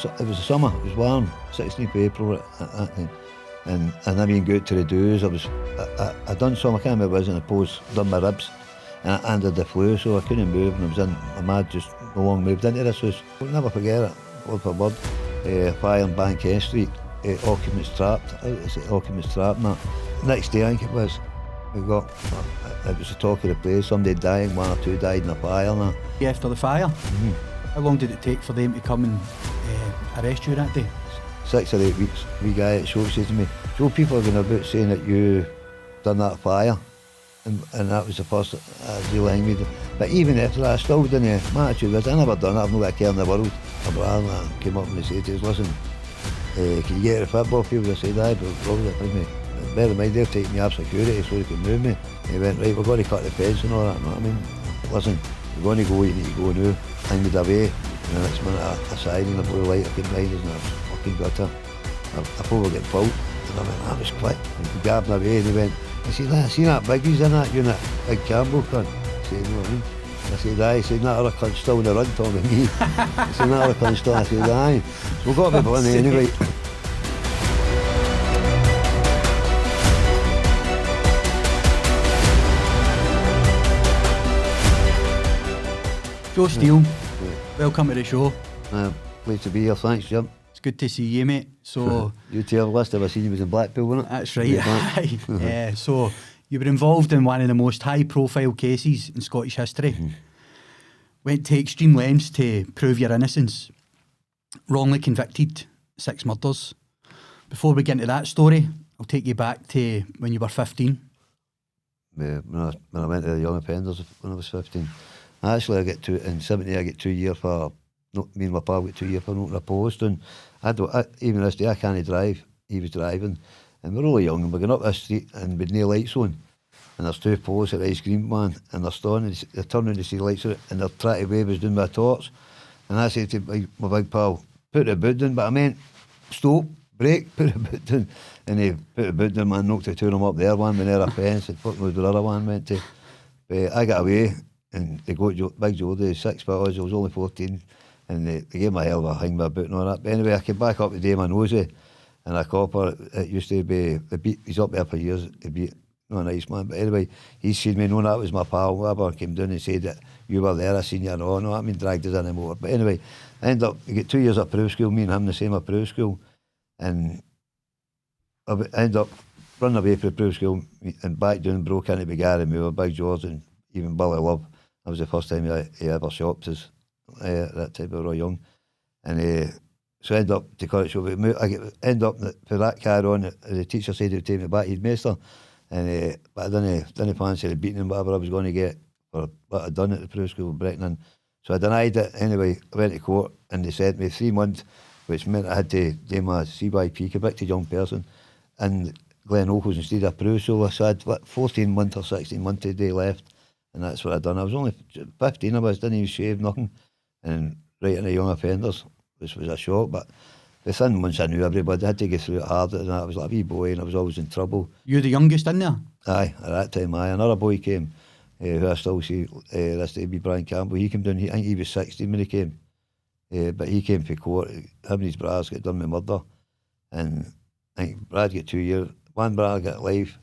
it was the summer, it was warm, 16th of April at that time. And I never even go out to the do's. I done some, I can't remember what it was, and I done my ribs, and I had the flu, so I couldn't move, and I was in, my mad just no long moved into this house. I'll never forget it, word for word. Fire on Bankhead Street, occupants trapped, occupants trapped, and that. Next day, I think it was, it was the talk of the place, somebody dying, one or two died in a fire and that. After the fire? Mm-hmm. How long did it take for them to come and arrest you that day? 6 or 8 weeks. Wee guy at the show said to me, "Joe, people are going about saying that you done that fire," and that was the first real thing we did. But even after that, I still didn't. My attitude was, I never done that, I've not got a care in the world. My brother came up and he said to us, "Listen, can you get to the football field?" I said, "Aye, but probably with me." Bear in mind, they're taking me up security so they could move me. He went, "Right, we're going to cut the fence and all that," you know what I mean? "Listen, you're going to go, you need to go now." I moved away, and the next minute a siren, a blue light, I couldn't mind us, and I was fucking gutter. I probably get pulled, and I went, that was quick. And he grabbed me away and he went, I said, "I seen that biggies in that unit, big Campbell cunt." I said, "You know what I mean?" I said, "Aye." He said, "That other cunt's still in the run talking to me." He said, "That other cunt's still." I said, "Aye." So we got a bit of anyway. Joe Steele, welcome to the show. Pleased to be here, thanks Jim. It's good to see you, mate. So you tell the last time I seen you was in Blackpool, wasn't it? That's right. So you were involved in one of the most high profile cases in Scottish history. Mm-hmm. Went to extreme lengths to prove your innocence. Wrongly convicted, 6 murders. Before we get into that story, I'll take you back to when you were 15. When I went to the young offenders when I was 15. Actually, I get in 70, I get 2 years for, me and my pal got 2 years for not a post, and even this day I can't drive. He was driving, and we're really young, and we're going up this street, and with no lights on, and there's 2 posts at the ice cream man, and they're standing, they're turning to see the lights on it, and they're trying to wave us down with a torch, and I said to my big pal, "Put the boot down," but I meant, "Stop, brake, put the boot down," and he put the boot down, man, knocked the 2 of them up there, one went near a fence, and fuck knows where the other one went to, but I got away. And they got Big Joe, the 6 foot odds, I was only 14, and they gave me a hell of a hang my boot and all that. But anyway, I came back up the day my nosy, and a copper, it used to be, he's up there for years, not a nice man, but anyway, he seen me, knowing that was my pal, whatever, came down and said that you were there, I seen you and all, no, I mean, dragged us in the motor. But anyway, I ended up, we get 2 years at proof school, me and him the same at proof school, and I ended up running away from the proof school, and back down, broke into the Gary Moore, Big George, and even Billy Love. That was the first time he ever shopped us at that time. We were all young, and so I ended up to cut it short. End up for that car on. The teacher said he would take me back to headmaster, and but I didn't fancy the beating and whatever I was going to get for what I'd done at the proof school in Brecon. So I denied it. Anyway, I went to court, and they sent me 3 months, which meant I had to do my CYP, convicted young person, and Glen Oakles instead of proof. So I had 14 months or 16 months a day left. And that's what I done. I was only 15, didn't even shave, nothing. And right into young offenders, which was a shock. But within months I knew everybody. I had to get through it hard. And I was like a wee boy and I was always in trouble. You the youngest in there? Aye, at that time, aye. Another boy came, who I still see, this day, Brian Campbell. He came down, I think he was 16 when he came. But he came for court. Him and his brothers got done with murder. And I think Brad got 2 years. One brother got life,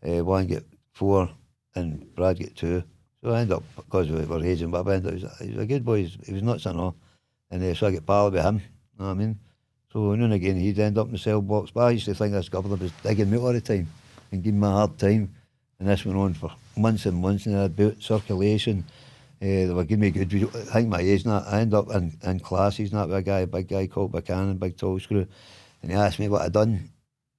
one got 4, and Brad got 2. So I ended up, because we were aging, but I ended up, he was a good boy, he was nuts and all. And so I get pal with him, you know what I mean? So now and again he'd end up in the cell box, but I used to think this governor was digging me out all the time and giving me a hard time. And this went on for months and months, and I had boot circulation. They were giving me good, I think my age and that, I ended up in classes and that with a big guy called Buchanan, big tall screw. And he asked me what I'd done,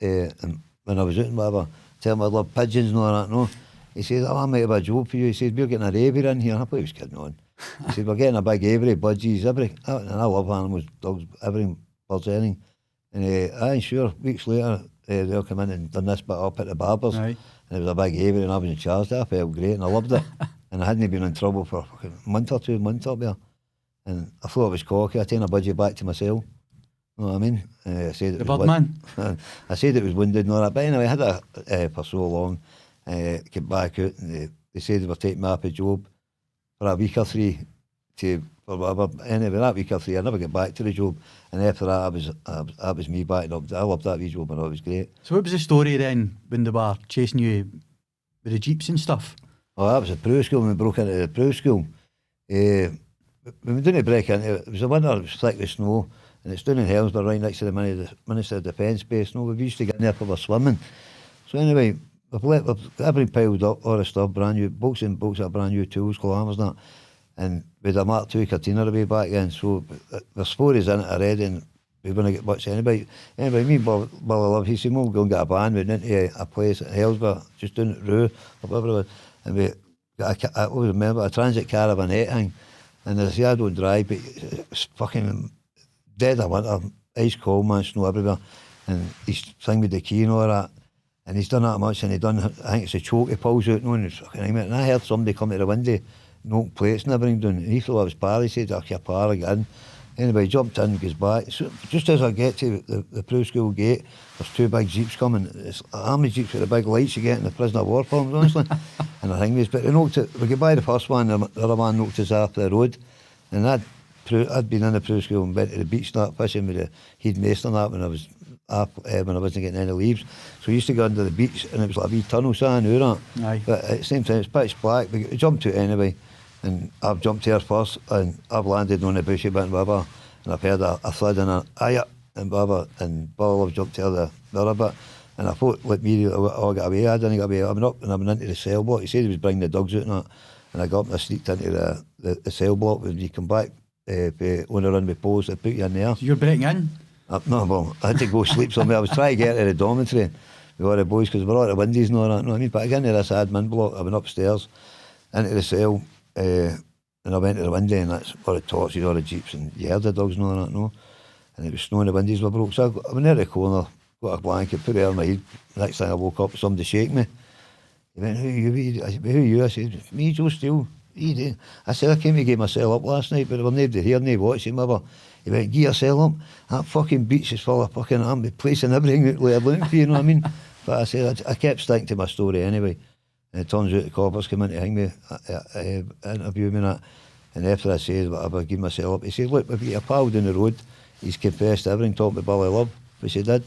and when I was out and whatever, tell him I love pigeons and all that, no? He said, "Oh, I might have a job for you." He said, "We're getting a raver in here." I thought he was kidding on. He said, "We're getting a big aviary, budgies, and I love animals, dogs, everything, birds, anything." And aye, sure, weeks later, they'll come in and done this bit up at the barber's. Aye. And it was a big aviary and I was in charge there. I felt great and I loved it. And I hadn't been in trouble for a month or 2 months up there. And I thought it was cocky. I taken a budgie back to my cell. You know what I mean? I said it the was Birdman. I said it was wounded and all that. But anyway, I had it for so long. Came back out and they said they were taking me up a job for a week or 3 for whatever. Anyway, that week or 3, I never get back to the job. And after that, that was me backing up. I loved that wee job, and it was great. So what was the story then when they were chasing you with the jeeps and stuff? Oh, that was a pro school when we broke into the pro school. When we didn't break into it, it was a winter, it was thick with snow, and it's down in Helmsburg, right next to the Minister of Defence base. No, we used to get in there for our swimming. So anyway, we've got everything piled up, all the stuff, brand new, bolts and bolts of brand new tools, climbers and that. And we had a Mark II Cortina away back then, so there's 4 in it already, and we wouldn't get much anybody. Anyway, me and Billy Love, he said, we'll go and get a band. We went into a place at Hellsburg, just down at Rue, or whatever it was, and we got I always remember a transit caravanette thing, and I say, I don't drive, but it's fucking dead of winter, ice cold, man, snow everywhere, and he's thing with the key and all that, and he's done that much, and he done, I think it's a choke he pulls out, and I heard somebody come to the window, knock plates and everything down, and he thought I was par. He said, your par again. Anyway, he jumped in, goes back. So just as I get to the Pro School gate, there's 2 big jeeps coming. It's army jeeps with the big lights you get in the prisoner of war forms, honestly. And I think but we get by the first one, the other one knocked us off the road. And I'd been in the Pro School and went to the beach, start fishing with the head master and that when I was when I wasn't getting any leaves. So we used to go under the beach, and it was like a wee tunnel, so I knew that. Aye. But at the same time, it's pitch black. We jumped to it anyway. And I've jumped here first, and I've landed on the bushy bit and whatever, and I've heard a thud and a aye and whatever, and I've jumped here the other bit, and I thought, let me, I got away. I didn't get away. I went up and I went into the cell block. He said he was bringing the dogs out and that, and I got up and I sneaked into the cell block. When you come back on the run with poles, they put you in there. So you're breaking in? No, well, I had to go sleep somewhere. I was trying to get to the dormitory with all the boys because we're all at the windies and all that. You know what I mean? But I got into this admin block. I went upstairs into the cell. And I went to the window, and that's all the torches, all the jeeps, and you heard the dogs and all that, no? And it was snowing, the windows were broke. So I went there to the corner, got a blanket, put it on my head. The next thing I woke up, somebody shake me. He went, who are you? I said, who are you? I said, me, Joe Steele. What are you doing? I said, I came to give myself up last night, but there were nobody here, no watching, whatever. He went, give yourself up. That fucking beach is full of fucking army place and everything out there looking for you, you know what I mean? But I said, I kept sticking to my story anyway. And it turns out the coppers came in to hang me, interview me and that. And after I said, whatever, give myself up, he said, look, we've got a pal down the road, he's confessed everything, talked to Billy Love, which he did.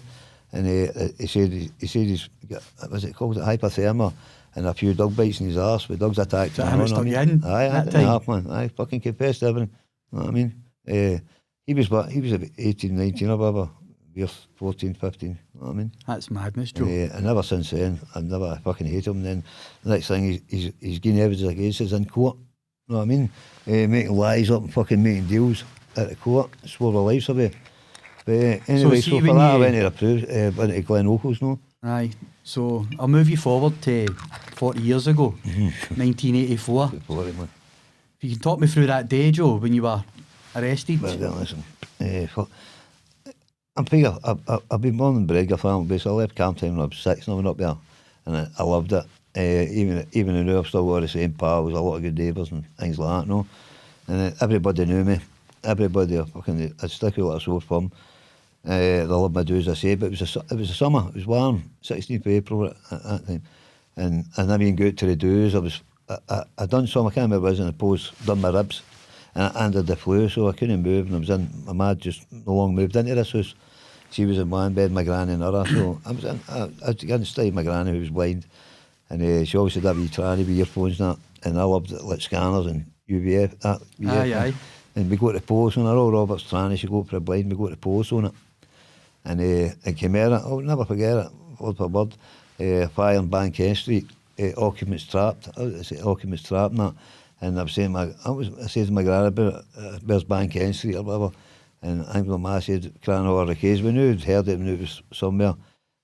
And he said he's got, was it called, hypothermia, and a few dog bites in his arse, with dogs attacked him. That stuck you in? Aye, I didn't half, man. Aye, fucking confessed everything. You know what I mean? He was about 18, 19 or whatever. We're 14, 15, you know what I mean? That's madness, Joe. And ever since then, I fucking hate him. And then the next thing, he's getting evidence against us in court, you know what I mean? Making lies up and fucking making deals at the court, swore their lives away. But anyway, so for that I went to Glen Oakles, no? Aye, so I'll move you forward to 40 years ago, 1984. 40, man. If you can talk me through that day, Joe, when you were arrested. Well, listen, I'm figure, I've been born and bred in a family base. I left camp time when I was 6 and I went up there, and I loved it. Even now I've still got the same pals, a lot of good neighbours and things like that, no? And everybody knew me. Everybody, I'd stick out like a sore thumb. They loved my do, as I say, but it was a summer, it was warm, 16th of April at that time. And I never even go out to the do's. I done some, I can't remember what it was in the post, done my ribs, and I had the flu, so I couldn't move, and I was in, my mad just no long moved into this house. She was in one bed, my granny in another, so I was in stay with my granny who was blind, and she always had that wee tranny with earphones and I loved it, like scanners and UVF, Aye. And we go to the post on her, all Robert's tranny, she go for a blind, we go to the post on it. And Chimera, I'll never forget it, word for word, fire on Bank Street, occupants trapped, occupants trapped and that. And I was saying, I said to my granny about it, where's Bank Street or whatever. And I think my ma said, crying over the case. We knew, heard it, we knew it was somewhere.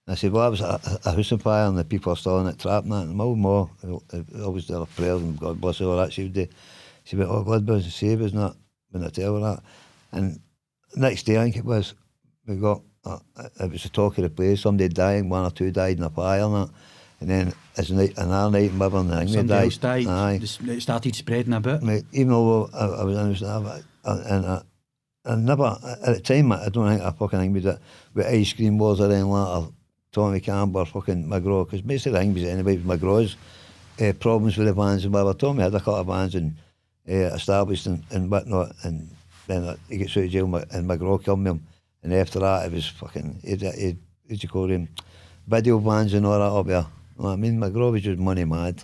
And I said, well, that was a house on fire and the people are still in it trapped and that. And my old ma, always did her prayers and God bless her, all that she would do. She went, oh, God bless and save us and that, when I tell her that. And next day, I think it was, we got, it was the talk of the place, somebody dying, 1 or 2 died in a fire and that. And then as another night and whatever, and somebody else died. Aye. It started spreading a bit. Even though I was in I never, at the time, I don't think I fucking think with ice cream wars or anything like that, or Tommy Campbell or fucking McGraw, because most of the thing was anyway, with McGraw's problems with the vans and whatever. Tommy had a couple of vans and established and whatnot, and then he gets out of jail and McGraw killed him, and after that it was fucking, what you call him, video bans and all that up there. You know what I mean? McGraw was just money mad,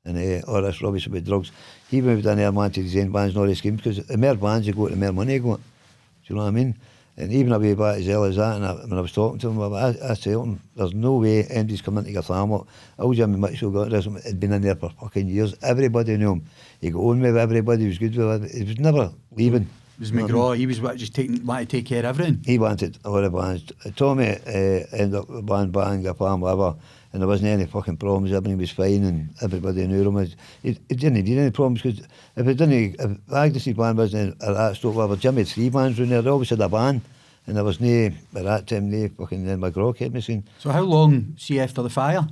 and all this rubbish about drugs. He moved in there, man, to design bands and all these schemes, because the more bands you go, the more money you got. Do you know what I mean? And even a way back as early as that, and when I was talking to him, I tell him, there's no way anybody's coming into your family. Old Jimmy Mitchell got this, had been in there for fucking years. Everybody knew him. He got on with everybody, he was good with everybody. He was never leaving. It was McGraw, he was just wanted to take care of everything. He wanted a lot of bands. Tommy ended up with bang, a palm, whatever, and there wasn't any fucking problems. Everything was fine, and everybody knew him. He didn't need any problems, because if Agnes's band wasn't at that stop, whatever, Jimmy had 3 bands around there. They always had a band, and there was no, at that time, no fucking, then McGraw kept me saying. So how long, see after the fire,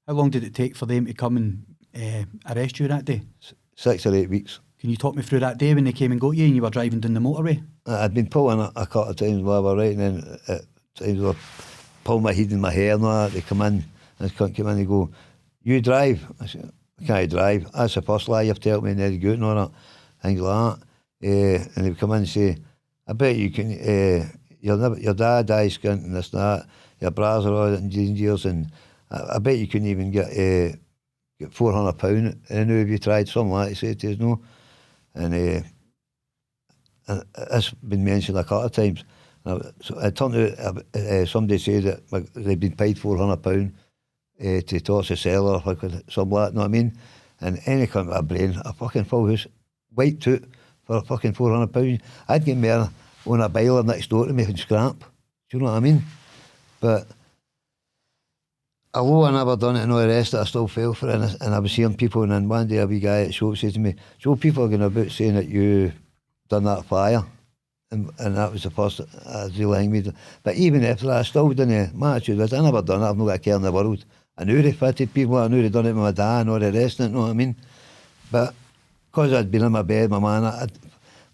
how long did it take for them to come and arrest you that day? 6 or 8 weeks. Can you talk me through that day when they came and got you and you were driving down the motorway? I'd been pulling a couple of times while I was right, and then at times I pull my head in my hair and all that. They come in, and come in and they go, "You drive?" I said, "I can't drive. That's the first lie you've told me," and they'd go and all that, things like that. And they'd come in and say, "I bet you can, your dad dies skint and this and that, your brothers are all in years, and I bet you couldn't even get £400 and if you tried," something like that. He said to us, no. And it's been mentioned a couple of times. So it turned out somebody said that they'd been paid £400 to torch the cellar, like something like that, you know what I mean? And any kind of a brain, a fucking full house, wiped out for a fucking £400. I'd get more on a biler next door to me and scrap. Do you know what I mean? But although I never done it and all the rest of it, I still fell for it, and I was hearing people, and then one day a wee guy at the shop said to me, "So people are going about saying that you done that fire," and that was the first real thing we did. But even after that, I still didn't, my attitude was, I never done it, I've not got a care in the world. I knew they fitted people, I knew they'd done it with my dad and all the rest of it, you know what I mean? But because I'd been in my bed, my man,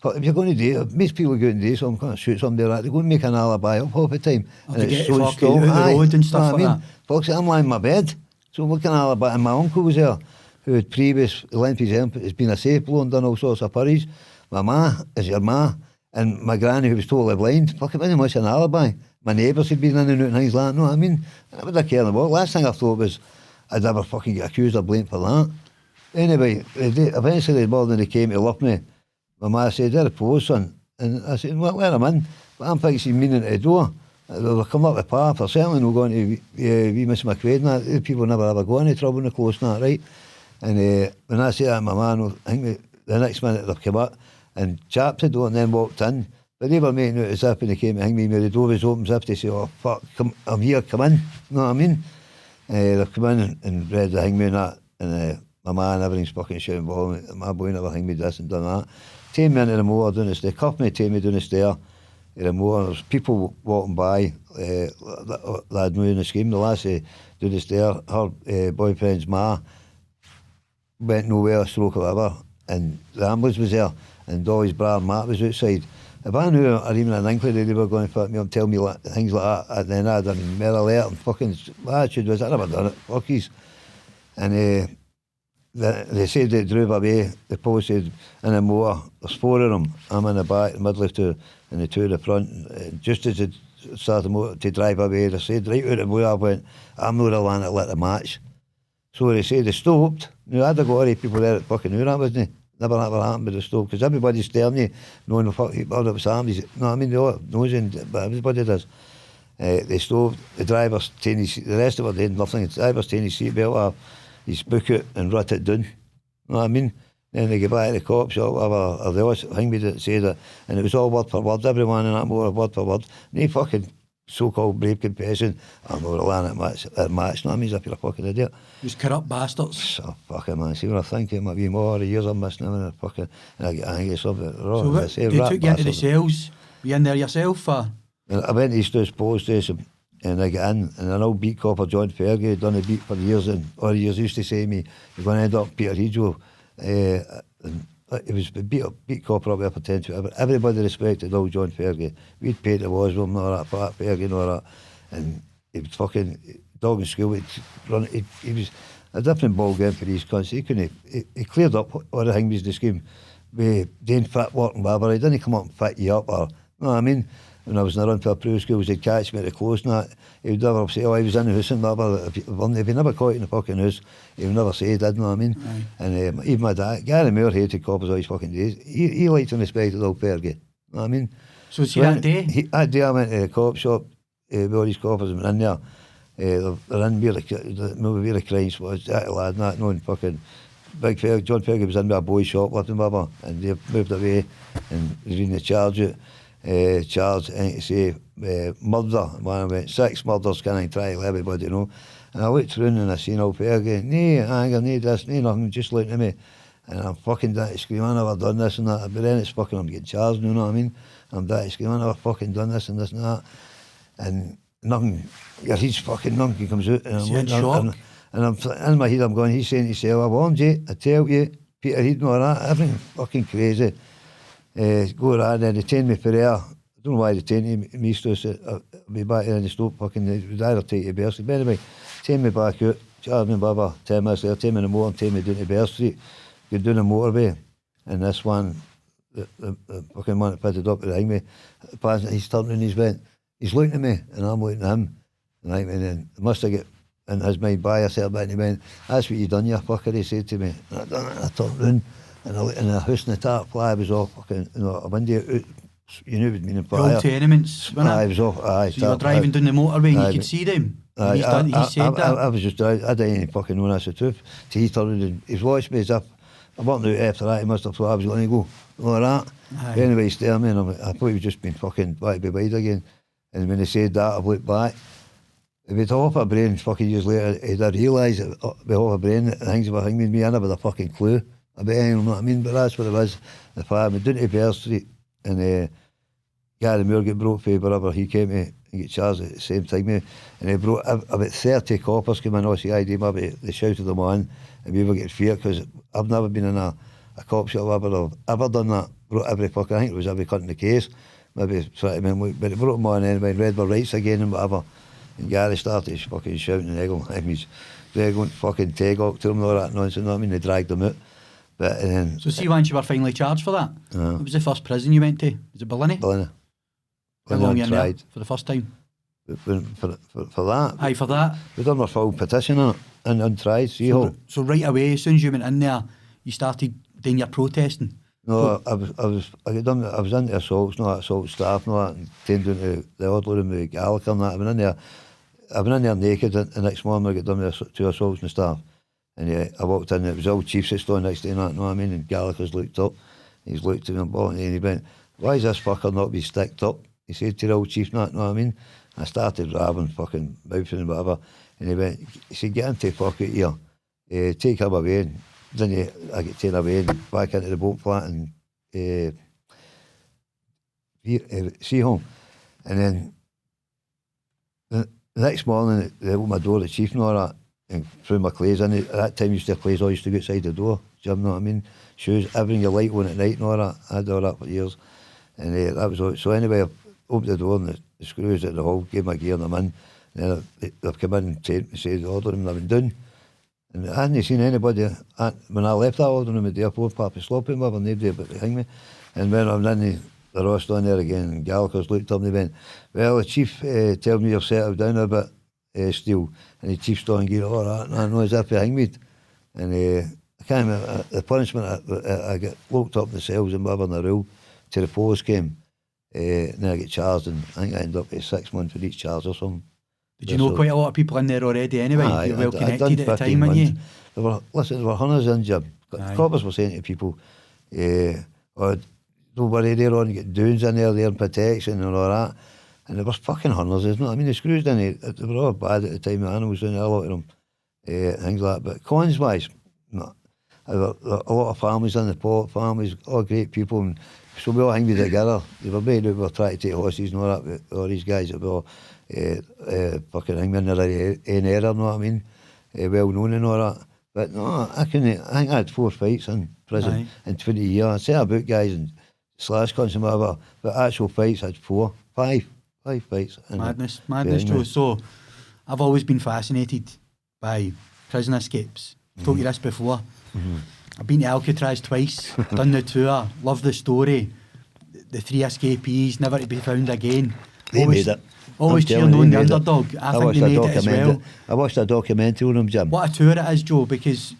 but if you're going to do it, most people go and do so, I'm going to shoot somebody like that, they go and make an alibi up half the time. And it's so still, the road and stuff like that. Folks, I'm lying in my bed, so what kind of alibi? And my uncle was there, who had previous length his arm, has been a safe blow and done all sorts of purries. My ma is your ma, and my granny, who was totally blind, fucking wasn't much an alibi. My neighbours had been in and out and things like that, you know what I mean? And I would care in the world. Last thing I thought was I'd never fucking get accused or blamed for that. Anyway, eventually the morning they came to lift me, my ma said, "They're a post, son." And I said, "Well, where am I in?" But I'm fixing meaning at the door. They were coming up with Pa, for certainly not going to wee Miss McQuaid and that. People never ever got any trouble in the close and that, right? And when I said that to my man, I think the next minute they've come up and chapped the door and then walked in. But they were making out as if when they came to hang me, the door was open as if they say, "Oh fuck, I'm here, come in." You know what I mean? They've come in and read the hang me and that, and my man, everything's fucking shouting, "Ball, my boy never hang me this and done that." Take me into the motor down the stair, cuffed me, take me down the stair. The motor, there's people walking by, that had known the scheme. The lassie down the stair, her boyfriend's ma went nowhere, stroke or whatever, and the ambulance was there, and Dolly's brother Matt was outside. If I knew, or even an inkling they were going to put me up and tell me things like that, then I'd have been more alert, and fucking, my attitude was, I never done it, fuckies. And they said they drove away, the police said, in the motor, there's 4 of them, I'm in the back, the middle of 2, and the 2 in the front. Just as they started the motor to drive away, they said, right out of the way, I went, "I'm not the one that lit the match." So they said they stopped. Now, I'd have got all the people there that fucking knew that, wasn't it? Never happened, but they stopped, because everybody's staring you, knowing what was happening. You know what I mean? They all knows, but everybody does. They stopped, the driver's taking his, the rest of it did nothing, the driver's taking his seatbelt off, his book it and rut it down. You know what I mean? Then they get back to the cops or whatever, or they always thing me that say that, and it was all word for word, everyone in that motor, word for word. And they fucking so-called brave confession, "I'm not relying at match, you know what I mean? As if you're a fucking idiot." Those corrupt bastards. So fucking man, see when I think it might be more the years I'm missing them, and fucking, and I get angry something. So what, they took you into the cells? Were you in there yourself, or? And I went to Steele's police station, and I get in, and an old beat copper, John Fergie, had done a beat for years, and all the years used to say to me, "You're going to end up Peter Hedgerow." And it was beat copper up there for 10 to everybody respected old John Fergie. We'd paid the was with him and all that, Fergie and all that, and he was fucking dog in school. He was a different ball game for these cunts. He couldn't. He cleared up all the things the scheme. We doing fit work and whatever. He didn't come up and fit you up or. No, I mean, when I was in the run for a pro schools, he'd catch me at the close and that. He would never say, "Oh, I was in the house and whatever." If he never caught you in the fucking house, he would never say he did. You know what I mean? Aye. And even my dad, Gary Moore hated coppers all his fucking days. He liked and respected old Fergie. You know what I mean? So see that day? That day I went to the cop shop with all these coppers and went in there. They're in where the crime was. That lad, not knowing fucking Big Fergie, John Fergie was in with a boy shoplifting, whatever, and they moved away and reading the charge out. Charge, I think to say murder. When I went 6 murders, can I try to let everybody know? And I looked through and I seen old Fergie, no anger, no this, no nothing, just looking at me. And I'm fucking that screaming, I've never done this and that. But then it's fucking, I'm getting charged, you know what I mean? I'm that screaming, I've never fucking done this and that. And nothing, he's fucking nothing comes out. And I'm in shock. And I'm in my head, I'm going, he's saying to himself, I warned you, I tell you, Peter Heed and all that, everything fucking crazy. Go around and they tamed me for there. I don't know why they tamed me, so I'll be back there and they stopped fucking, they would either take you to Bear Street. But anyway, tamed me back out, charged me about 10 minutes later, tamed me in the motor and tamed me down to Bear Street, go down the motorway. And this one, the fucking one that pitted up behind me, he's turned and he's looking at me and I'm looking at him. And then I must have got in his mind by a certain bit and he went, that's what you done, you fucker, he said to me. And I done it, I turned round. And I looked in the house and the tarp fly was off fucking, a window out, you knew it would mean in fire. Old tenements, wasn't it? Aye, it was off, aye. So you were driving down the motorway and you could see them? Aye, he said that? I was just driving, I didn't even fucking know that's the truth. So he turned and he's watched me as if, I wasn't out after that, he must have thought I was going to go, all that. Aye. Anyway, he stared at me and I thought he was just been fucking back to wide again. And when he said that, I looked back. If he'd off a brain fucking years later, he'd have realised that with off a brain that things were hanging me, I never had a fucking clue. I bet you know what I mean, but that's what it was. The fire, we down to Bear Street and Gary Moore got brought for wherever he came to and get charged at the same time. And he brought about 30 coppers came in, OCID, maybe they shouted them on and we were getting fear because I've never been in a cop shop ever done that. Brought every fucking, I think it was every cunt in the case. Maybe try to remember, but they brought them on anyway and read my rights again and whatever. And Gary started fucking shouting and egging at me. They're going to fucking take off to him and all that nonsense, you know what I mean? They dragged them out. But then, so see, once you were finally charged for that, what was the first prison you went to? Was it Ballina? Ballina. How long were you in there for the first time? For that? Aye, for that. We done our full petition on it and untried, so right away, as soon as you went in there, you started doing your protesting? No, I was into assaults, no assault staff, no that, and tamed down to the order room with Gallagher and that. I've been in there naked the next morning. I got done with 2 assaults and staff. And I walked in, it was all chiefs that stood next to him, you know what I mean? And Gallagher's looked up, he's looked at me and he went, why is this fucker not be sticked up? He said to the old chief, you know what I mean? I started rabbing, fucking mouthing and whatever. And he went, he said, get into the pocket here, take him away. And then I get taken away and back into the boat flat and see home. And then the next morning, they opened my door, the chief and all that, and threw my clothes in. At that time, used to have clothes all used to go outside the door. Do you know what I mean? Shoes, everything you like on at night and all that. I had all that for years. And that was all. So anyway, I opened the door and the screws at the hall, gave my gear and I'm in. And then they've come in and said, order them, and I've been down. And I hadn't seen anybody. When I left that order room at the airport, Pappy Sloppy, nobody but behind me. And when I'm in the Ross down there again, and Gallagher's looked up and they went, well, the chief told me you've settled down a bit, Steele. And the chief stood and gave all that, and I know he's up behind me. And I can't remember, the punishment, I got locked up in the cells and whatever in the rule till the post came. And then I get charged, and I think I ended up with 6 months for each charge or something. Did you know quite a lot of people in there already anyway? You were well connected at the time, weren't you? There were hundreds injured. Coppers were saying to people, oh, don't worry, they're on, get doons in there, they're in protection and all that. And there was fucking hundreds, isn't it? I mean, the screws in it, they were all bad at the time, the animals down there, a lot of them, things like that. But cons-wise, no. There were a lot of families in the port, families, all great people, and so we all hang with together. They were made out, we were trying to take horses and all that, all these guys that were all fucking hang in there in error, you know what I mean? Well known and all that. But no, I think I had 4 fights in prison in 20 years. I say about guys and slash cons and whatever, but actual fights I had 5 fights. Madness, Joe. So I've always been fascinated by prison escapes. I've told you this before. I've been to Alcatraz twice, done the tour, love the story. The 3 escapees, never to be found again. They made it. Always cheering on the underdog. I think they made it as well. I watched a documentary on them, Jim. What a tour it is, Joe, because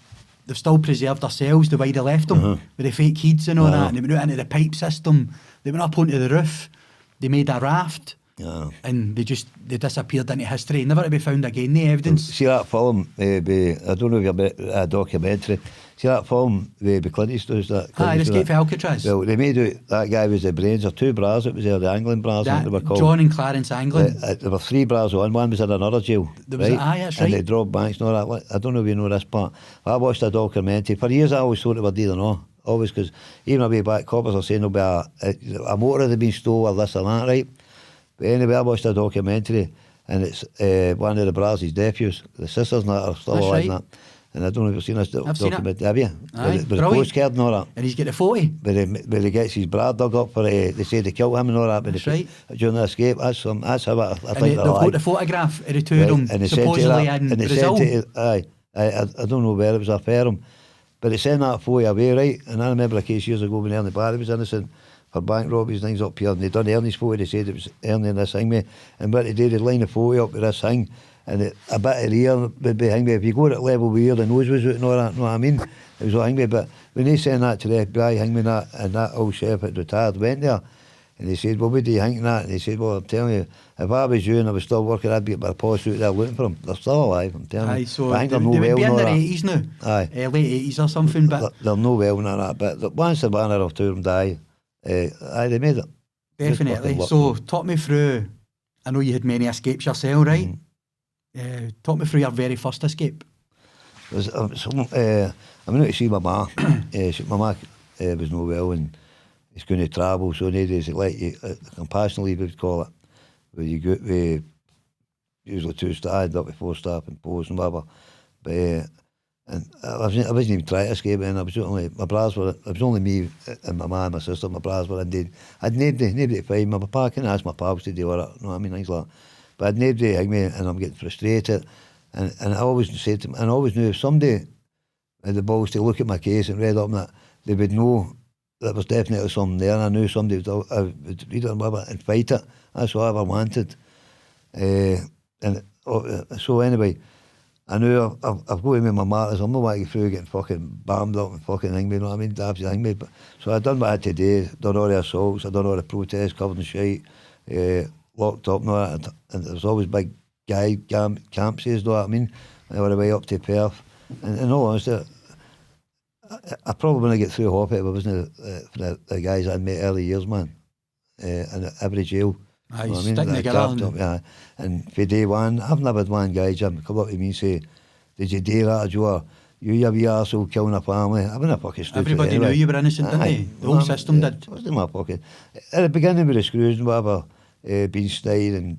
they've still preserved their cells the way they left them, with the fake heads and all that, and they went out into the pipe system, they went up onto the roof, they made a raft, and they disappeared into history, never to be found again, the evidence. See that film, I don't know if you've met a documentary, see that film with Clint Eastwood? The Escape from Alcatraz. Well, they made out that guy was the brains of 2 bras, it was there, the Angling bras, I think they were called. John and Clarence Angling. There were 3 bras on, one was in another jail. There was that's right. And they dropped banks and all that. I don't know if you know this part. I watched a documentary. For years I always thought it were dead or not. Always, because even way back, coppers are saying there'll be a motor had been stolen or this or that, right? But anyway, I watched a documentary, and it's one of the Braz's nephews, the sisters and that are still alive, right. And I don't know if you've seen this documentary, have you? With the postcard and all that. And he's got the 40. But he gets his bra dug up for, they say they killed him and all that. That's right. During the escape, that's how I think they've got the photograph of the 2 of them, supposedly in Brazil. I don't know where it was, a firm. But they sent that photo away, right? And I remember a case years ago when Ernie Barry was innocent for bank robberies and things up here, and they done Ernie's photo, they said it was Ernie and this thing me. And what they did, they'd line the photo up with this thing, and a bit of the ear would be hanging. If you go at level with ear, the nose was out and all that, know what I mean? It was all hanging. But when they sent that to the FBI, hanging that, and that old sheriff had retired, went there, and they said, well, what do you think of that? And they said, well, I'm telling you, if I was you and I was still working, I'd be at my post out there looking for them. They're still alive, I'm telling you. So I think they're they no would well be in their that. 80s now. Aye. Late 80s or something, but they're no well in that. But once the banner of 2 of them die, they made it. Definitely. So talk me through, I know you had many escapes yourself, right? Talk me through your very first escape. I went out to see my ma. My ma was no well and he's going to travel, so nowadays it let you, compassion leave we would call it, where you go with usually 2 stars, up with 4 staff and posts and whatever. But and I wasn't even trying to escape, and it was only me and my ma and my sister. My brothers were indeed. I'd nobody to find me. My pa couldn't ask my pals to do it, you know what I mean, things like that. But I'd nobody to hang me, and I'm getting frustrated. And I always said to them, and I always knew if somebody had the balls to look at my case and read up on that, they would know there was definitely something there, and I knew somebody would read it and whatever and fight it. That's what I ever wanted. So anyway, I knew I've got to with my martyrs. I'm not want to go through getting fucking bombed up and fucking hang me, you know what I mean? Dabs hang me. But so I done what I had to do, done all the assaults, I done all the protests, covered in shite, locked up and all that. And there was always big guy camps, you know what I mean? All the way up to Perth. And in all honesty, I probably wouldn't get through half it if it wasn't for the guys I met early years, man. In every jail. You know sticking together. And for day one, I've never had one guy, Jim, come up to me and say, did you do that, Joe? You wee arsehole killing a family. I wouldn't fucking stupid. Everybody knew you were innocent, didn't they? The whole system did. It wasn't my fucking... At the beginning with the screws and whatever, being snide and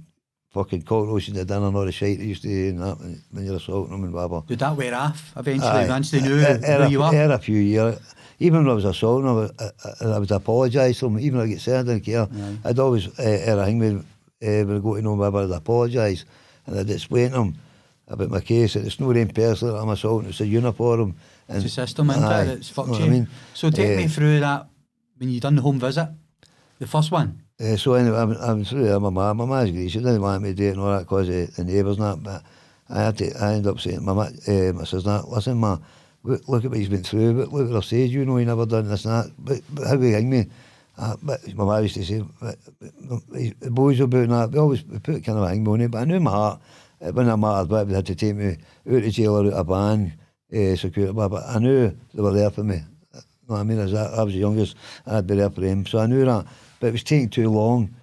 fucking cockroaches in the dinner and all the shite they used to do and that when you're assaulting them and whatever. Did that wear off eventually once they knew who you were? A few years. Even when I was assaulting them, I would apologise to them. Even when I get sent, I didn't care. Right. I'd always hang me when I go to know whatever, I'd apologise and I'd explain to them about my case. It's not them personally that I'm assaulting, it's a uniform. And it's a system, isn't it? It's fucked you. I mean? So take me through that when you done the home visit, the first one. So anyway, I'm through my mum. My mum's great. She didn't want me to do it and all that because of the neighbours and that. But I ended up saying, my sister, listen, ma, look at what he's been through. But look what I've said, you know, he never done this and that. But how we hang me? But my mum used to say, the boys were about that. We always put kind of a hang on it. But I knew in my heart, when I mattered, but they had to take me out of jail or out of van, security. But I knew they were there for me. You know what I mean? I was the youngest, I'd be there for them. So I knew that. But it was taking too long.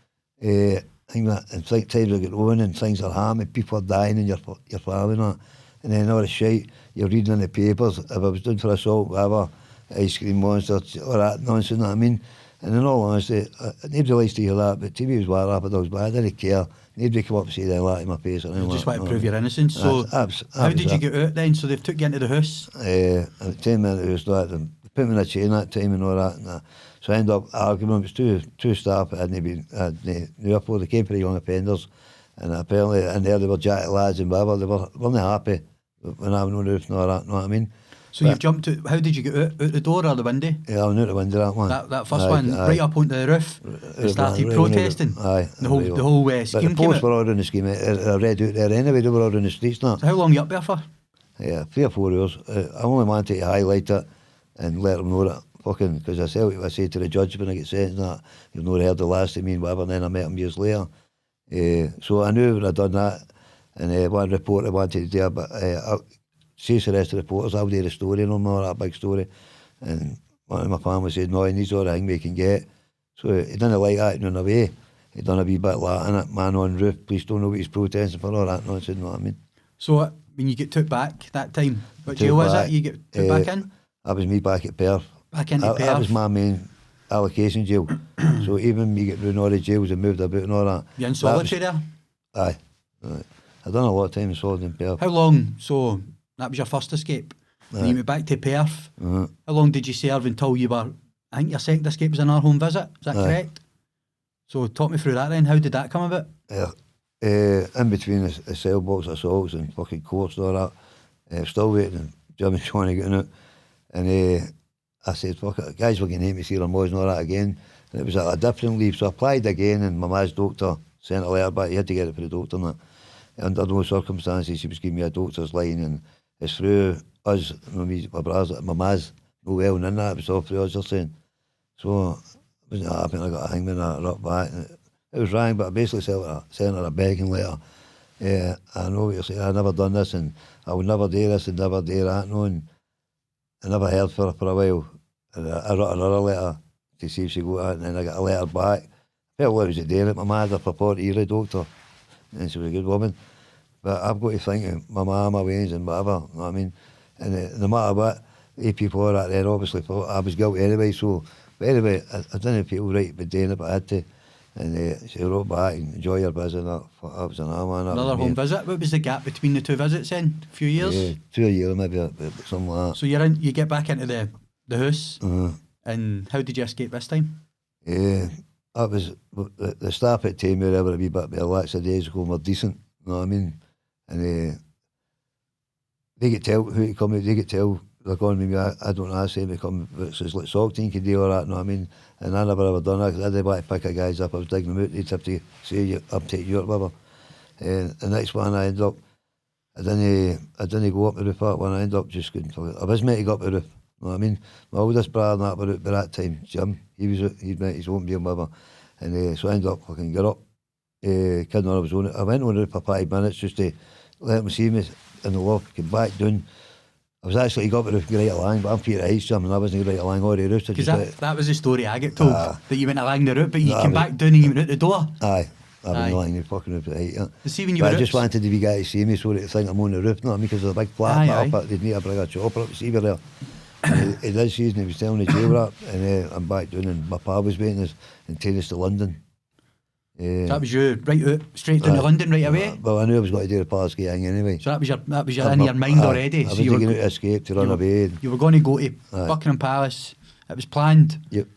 I think that and times are getting on and things are happening, people are dying in your family and that. And then all the shit you're reading in the papers, if I was done for assault, whatever, ice cream monster, all that nonsense, you know what I mean? And in all honesty, nobody likes to hear that, but to me it was wild up at those, but I didn't care. Nobody come up and say that in my face. You just want to prove your innocence. So how did you get out then? So they've took you into the house? 10 minutes, they put me in a chain that time and all that. And so I ended up arguing. It was two staff that hadn't been knew before. They came for the young offenders, and apparently in there they were jacket lads and whatever. They weren't happy when I was on the roof and all that, know what I mean? So you've jumped out, how did you get out the door or the window? Yeah, I went out the window, that one. That first one, right up onto the roof, and started protesting. The whole scheme but the came posts out. were all in the scheme. I read out there anyway, they were all in the streets now. So how long you up there for? Yeah, 3 or 4 hours. I only wanted to highlight it and let them know that fucking, because I said to the judge when I get sentenced that, you've not heard the last of me and whatever, and then I met him years later. So I knew when I'd done that, and one report I wanted to do, but says the rest of the reporters, I'll do the story and all that big story. And one of my family said, no, he needs all the thing we can get. So he didn't like that in a way. He done a wee bit like that, innit? Man on roof, police don't know what he's protesting for, all that nonsense, you know what I mean? So when you get took back that time, what jail was it? You get took back in? That was me back at Perth. Back into Perth? That was my main allocation jail. So even me getting through all the jails and moved about and all that. You're in solitary there? Aye. I've done a lot of time in solitary in Perth. How long? So that was your first escape. When you went back to Perth, how long did you serve until you were, I think your second escape was an our home visit, is that correct? So talk me through that then, how did that come about? In between the cell box assaults and fucking courts and all that, still waiting and Jim and Johnny getting out. And I said, fuck it, guys were getting me see them and all that again. And it was a different leave, so I applied again and my ma's doctor sent a letter back, he had to get it for the doctor and that. Under no circumstances he was giving me a doctor's line, and it's through us, my brothers, my ma's no well and in that, it was all through us, they're saying. So I wasn't happy and I got a hangman and I rocked back. And it was wrong, but I basically sent her a begging letter. I know what you're saying, I've never done this and I would never do this and never do that, no, and I never heard for her for a while. And I wrote another letter to see if she got it, and then I got a letter back. I felt what was it doing it, my mum had a purported ear doctor, and she was a good woman. But I've got to think of my mum, my ways and whatever, you know what I mean? And no matter what, the people are out there obviously thought I was guilty anyway, so, but anyway, I didn't feel right with doing it, but I had to. And she wrote back, and enjoy your visit, that was another one. Another home visit? What was the gap between the two visits then? A few years? Yeah, 2 years maybe, something like that. So you get back into the house, and how did you escape this time? That was, the staff at Tammy were ever a wee bit better lackadaisical, more decent, you know what I mean? And they get tell who to come, they get tell they're going with me, I don't know, I say they come, so it's like Saltine can do all that, you know what I mean? And I never ever done that, because I didn't want to pick a guys up, I was digging them out, they'd have to say, I'll take you or whatever. And the next one I ended up, I didn't go up the roof that one, I ended up just going, I was meant to go up the roof, you know what I mean? My oldest brother and that were out by that time, Jim, he'd met his own deal and whatever. And so I ended up fucking get up, kidding on, I went on the roof for 5 minutes just to let them see me in the loft, get back down. I was actually got up the roof and right along, but I'm Peter Heights, Jim, and I wasn't right along all the roofs. Because that was the story I get told, that you went along the roof, but you came back down and you went out the door. Aye, I was along the fucking roof at height, yeah. See, when you I just wanted the wee guy to see me so that they think I'm on the roof, not me, because there's a big flat up, but they'd need to bring a chopper up to see me there. And he did see us, and he was telling the jail that, and I'm back down, and my pa was waiting us and taking us to London. So that was you right out straight down to London right away? Well, I knew I was going to do the Palace thing anyway. So that was your in your mind already? I was so taking out to escape to run away. You were going to go to Buckingham Palace, it was planned. Yep.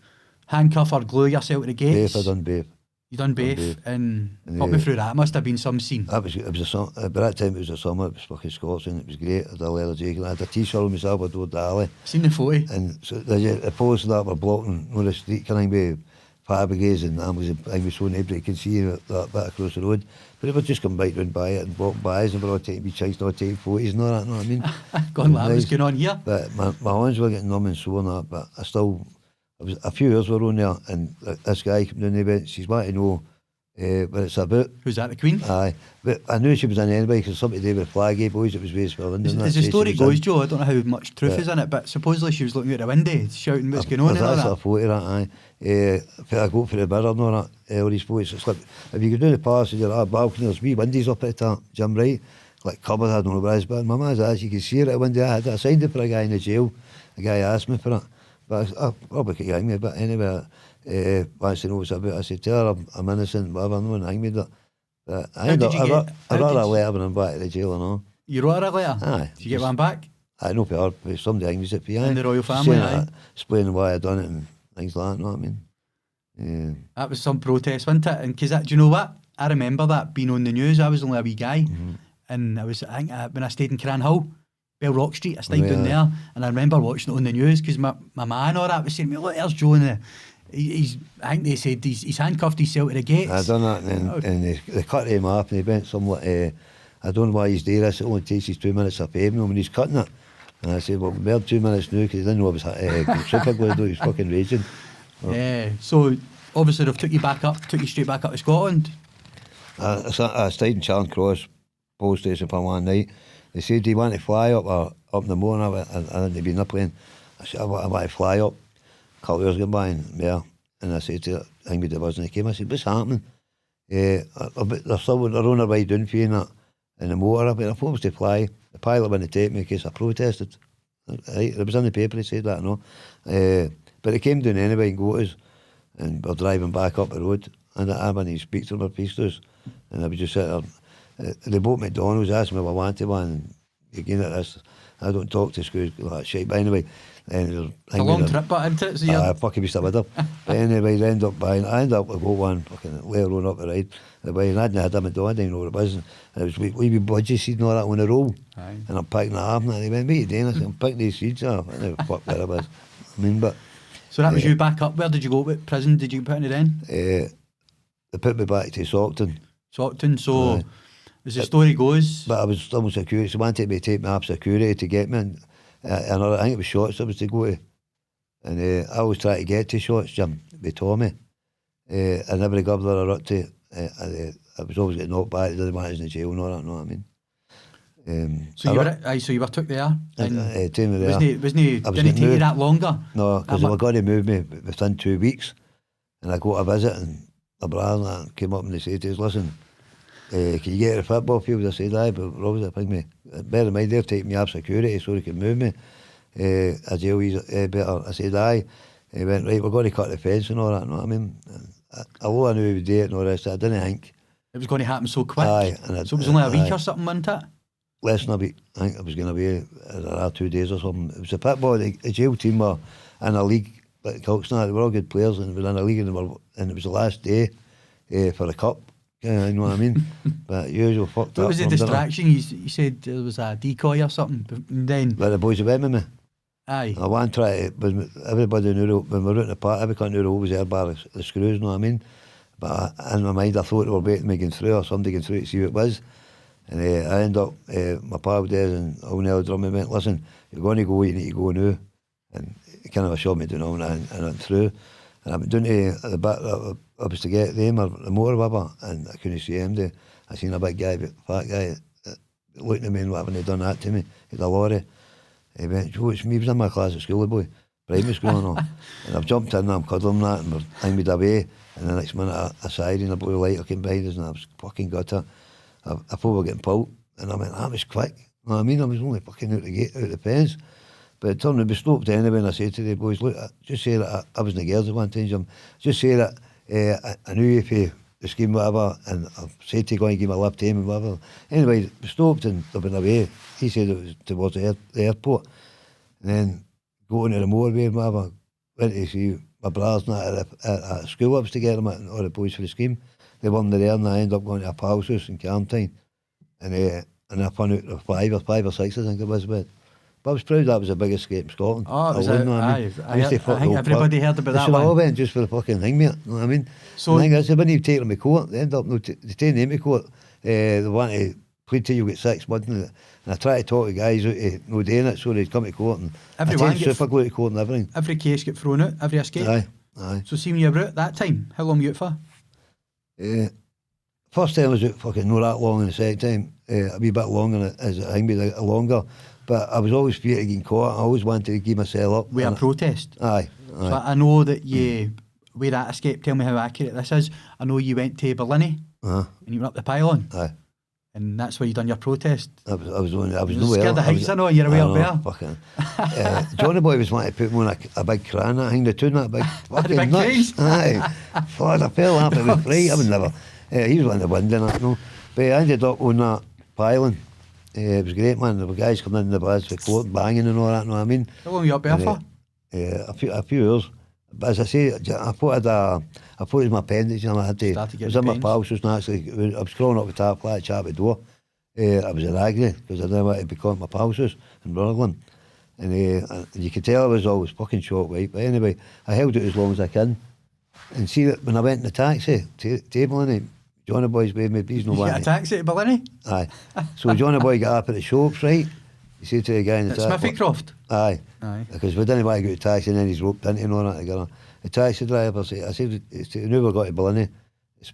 Handcuff or glue yourself at the gates? Both, I done both. You done both, and put me through that. Must have been some scene. It was by that time it was a summer, it was fucking Scotland, it was great. I had a leather jacket, I had a t-shirt on myself, I did the alley. Seen the photo. And so the posts that were blocking the street coming with fire brigades and ambulance, and I was so nobody could see that bit across the road. But they were just come right round by it and walking by us, and we were all taking wee chicks, all taking photos and all that, you know what I mean? God, what was going on here? But my hands were getting numb and sore and that, but a few hours were on there, and this guy came down the bench, he's wanting to know what it's about. Who's that, the Queen? Aye, but I knew she was in anyway, because somebody did with Flaggy boys, it was West London. As the story goes, Joe, I don't know how much truth is in it, but supposedly she was looking out the window, shouting what's going on and all that. That's a photo of that, aye. I go for the mirror and all that, all these photos. It's like, if you go down the palace and you're at a balcony, there's wee windows up at the top, Jim, right? Like cupboard, I don't know where it is, but my man's ass, you can see it at the window. I signed it for a guy in the jail. A guy asked me for it. But I probably could hang me, but anyway, wants to know what's about. I said, tell her I'm innocent, whatever, no one hang me that. But I wrote a letter when I'm back to the jail and all. You wrote her a letter? Aye. Did you get one back? I know for her, but somebody hang me it for you. And the royal family, aye. Explaining why I done it and things like that, you know what I mean? Yeah. That was some protest, wasn't it? And because do you know what? I remember that being on the news. I was only a wee guy. and I think when I stayed in Cranhill, Bell Rock Street, I stayed down there, and I remember watching it on the news because my man or that was saying, look, there's Joe, and I think they said he's handcuffed himself to the gates. I done that, and they cut him off, and he went somewhat. I don't know why he's there. It only takes us 2 minutes of paving him, and he's cutting it. And I said, well, we had 2 minutes now because he didn't know I was super glue. He was fucking raging. Yeah. So obviously they've took you straight back up to Scotland. I stayed in Charing Cross police station for one night. They said, do you want to fly up in the morning? I hadn't been up playing. I said, I want to fly up. A couple of hours go by and I said to him with the buzz, and he came. I said, what's happening? They're on their way down for you in the motor. I thought I was to fly. The pilot wouldn't take me because I protested. Right? It was in the paper, he said that, no. But he came down anyway and got us, and we're driving back up the road, and I went to speak to them, piece to us, and I was just sitting there. They bought McDonald's, asked me if I wanted one, and again at this, I don't talk to schools like shit, but anyway. And it's a long trip, but isn't it? So I fucking be with them. But anyway, I ended up with one fucking later on up the ride. And I hadn't had a McDonald's, I didn't know what it was. And it was wee budgie seed and all that on the roll. Aye. And I'm picking it up, and he went, what are you doing? I said, I'm picking these seeds up. I don't know fuck where it was. I mean, but. So that was you back up. Where did you go? What prison did you put in it then? They put me back to Stockton. Stockton, so as the story goes. But I was still security, so wanted me to take me up security to get me. And I think it was Shots I was to go to. And I always try to get to Shots, Jim, with Tommy. And every governor I got to, I was always getting knocked back. They didn't want us in the jail and all that, you know what I mean? So you were took there? And take me there. Didn't it take you that longer? No, because they were going to move me within 2 weeks. And I go to visit, and my brother came up and they said to us, listen, can you get to the football field? I said, aye, but Robbie's a pig me. Bear in mind, they're taking me up security so they can move me. A jail better. I said, aye. He went, right, we're going to cut the fence and all that, you know what I mean? Although I knew he would do it and all this, I didn't think. It was going to happen so quick? Aye. So it was only a week or something, wasn't it? Less than a week. I think it was going to be around 2 days or something. It was a pitball. The jail team were in a league, like Coxsna, they were all good players, and they were in a league, and it was the last day for the cup. Yeah, you know what I mean? But usual fucked up. What was the distraction? You said there was a decoy or something, and then... But the boys were with me. Aye. I want to try to... Everybody knew, when we were out in the park, every country knew the was there bar the screws, you know what I mean? But in my mind, I thought they were waiting me going through, or somebody going through to see who it was. And I ended up, my pa was there, and O'Neill Drummond went, listen, you're going to go, you need to go now. And he kind of assured me to know, and I went through. And I went down to the back, I was to get them, or the motor rubber, and I couldn't see him there. I seen a big guy, fat guy, looking at me and whatever, and he done that to me. He had a lorry. He went, Joe, it's me. He was in my class at school, the boy, primary school and all. And I've jumped in and I'm cuddling that, and we're hanging away. And the next minute, a siren, a blue light came behind us, and I was fucking gutter. I thought we were getting pulled, and I went, that was quick. You know what I mean? I was only fucking out the gate, out the fence. But it turned out we stopped anyway, and I said to the boys, look, just say that I was in the girls at one time, Jim. Just say that I knew you for the scheme, whatever, and I said to go and give me a lift home and whatever. Anyway, we stopped and they went away. He said it was towards the airport. And then going to the motorway and whatever, went to see my brothers at school. I was to get them, all the boys for the scheme. They weren't there, and I ended up going to a pal's house in Carntine. And I found out there were five or six, I think it was. But I was proud that was the biggest escape in Scotland. Oh, it was I think everybody heard about that one. They all went just for the fucking thing, mate. You know what I mean? So the thing is, they wouldn't even take them to court. They ended up, they taking them to court. They want to plead till you get 6 months. And I try to talk to guys out to no doing it, so they'd come to court. And everyone I super glue to court and everything. Every case get thrown out, every escape. Aye. So see when you were out that time, how long were you out for? First time I was out fucking not that long, and the second time a wee bit longer, as I think maybe longer. But I was always feared of getting caught. I always wanted to give myself up. With a protest? Aye. So I know that you, with that escape, tell me how accurate this is. I know you went to Berlin and you went up the pylon. Aye. And that's where you done your protest. I was nowhere. Scared of heights, I know, and you're away up there. Fucking. Johnny Boy was wanting to put me on a big crane. I think the two that big fucking big nuts. Aye. God, I fell off. It was fright. I would never. He was on the wind and that, no. But I ended up on that pylon. It was great, man. There were guys coming in the bus with court banging and all that, you know what I mean? How long were you up there for? A few hours. But as I say, I thought it was my appendix, and I had to. It was in my pulse, and actually, I was crawling up the top flat, chat at the door. I was in agony because I didn't want to be caught in my pal's house in Rutherglen. And you could tell I was always fucking short weight. But anyway, I held it as long as I can. And see that when I went in the taxi, table in it, Johnny Boy's with me, but he's no You one. got a taxi to Ballini? Aye. So Johnny Boy got up at the shops, right? He said to the guy in the At Smithycroft? Aye. Aye. Because we didn't want to go to the taxi and then he's roped into and all that together. The taxi driver said, I said, knew we got to Ballini.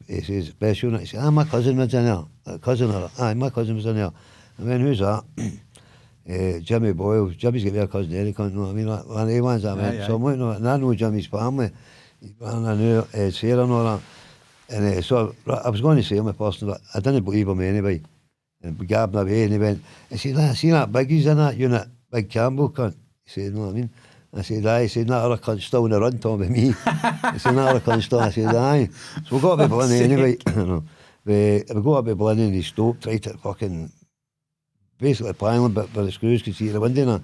He says, best unit. He said, my cousin was in there. Aye, my cousin was in there. I went, who's that? Jimmy Boyle. Jimmy's got their cousin Eric, you know what I mean? Like, one of the ones I went. So I'm looking at it, and I know Jimmy's family. And I knew Sarah and all that. And so I was going to say my person, but I didn't believe him anyway. And we grabbed him away and he went, I said, I seen that Biggie's in that unit, Big Campbell cunt. He said, you know what I mean? I said, aye. He said, that other cunt's still in the run, Tom, with me. He said, that other cunt's still. I said, aye. So we got up to Ballini anyway. we got up to Ballini and he stopped right at fucking, basically piling, but where the screws could see the window and that.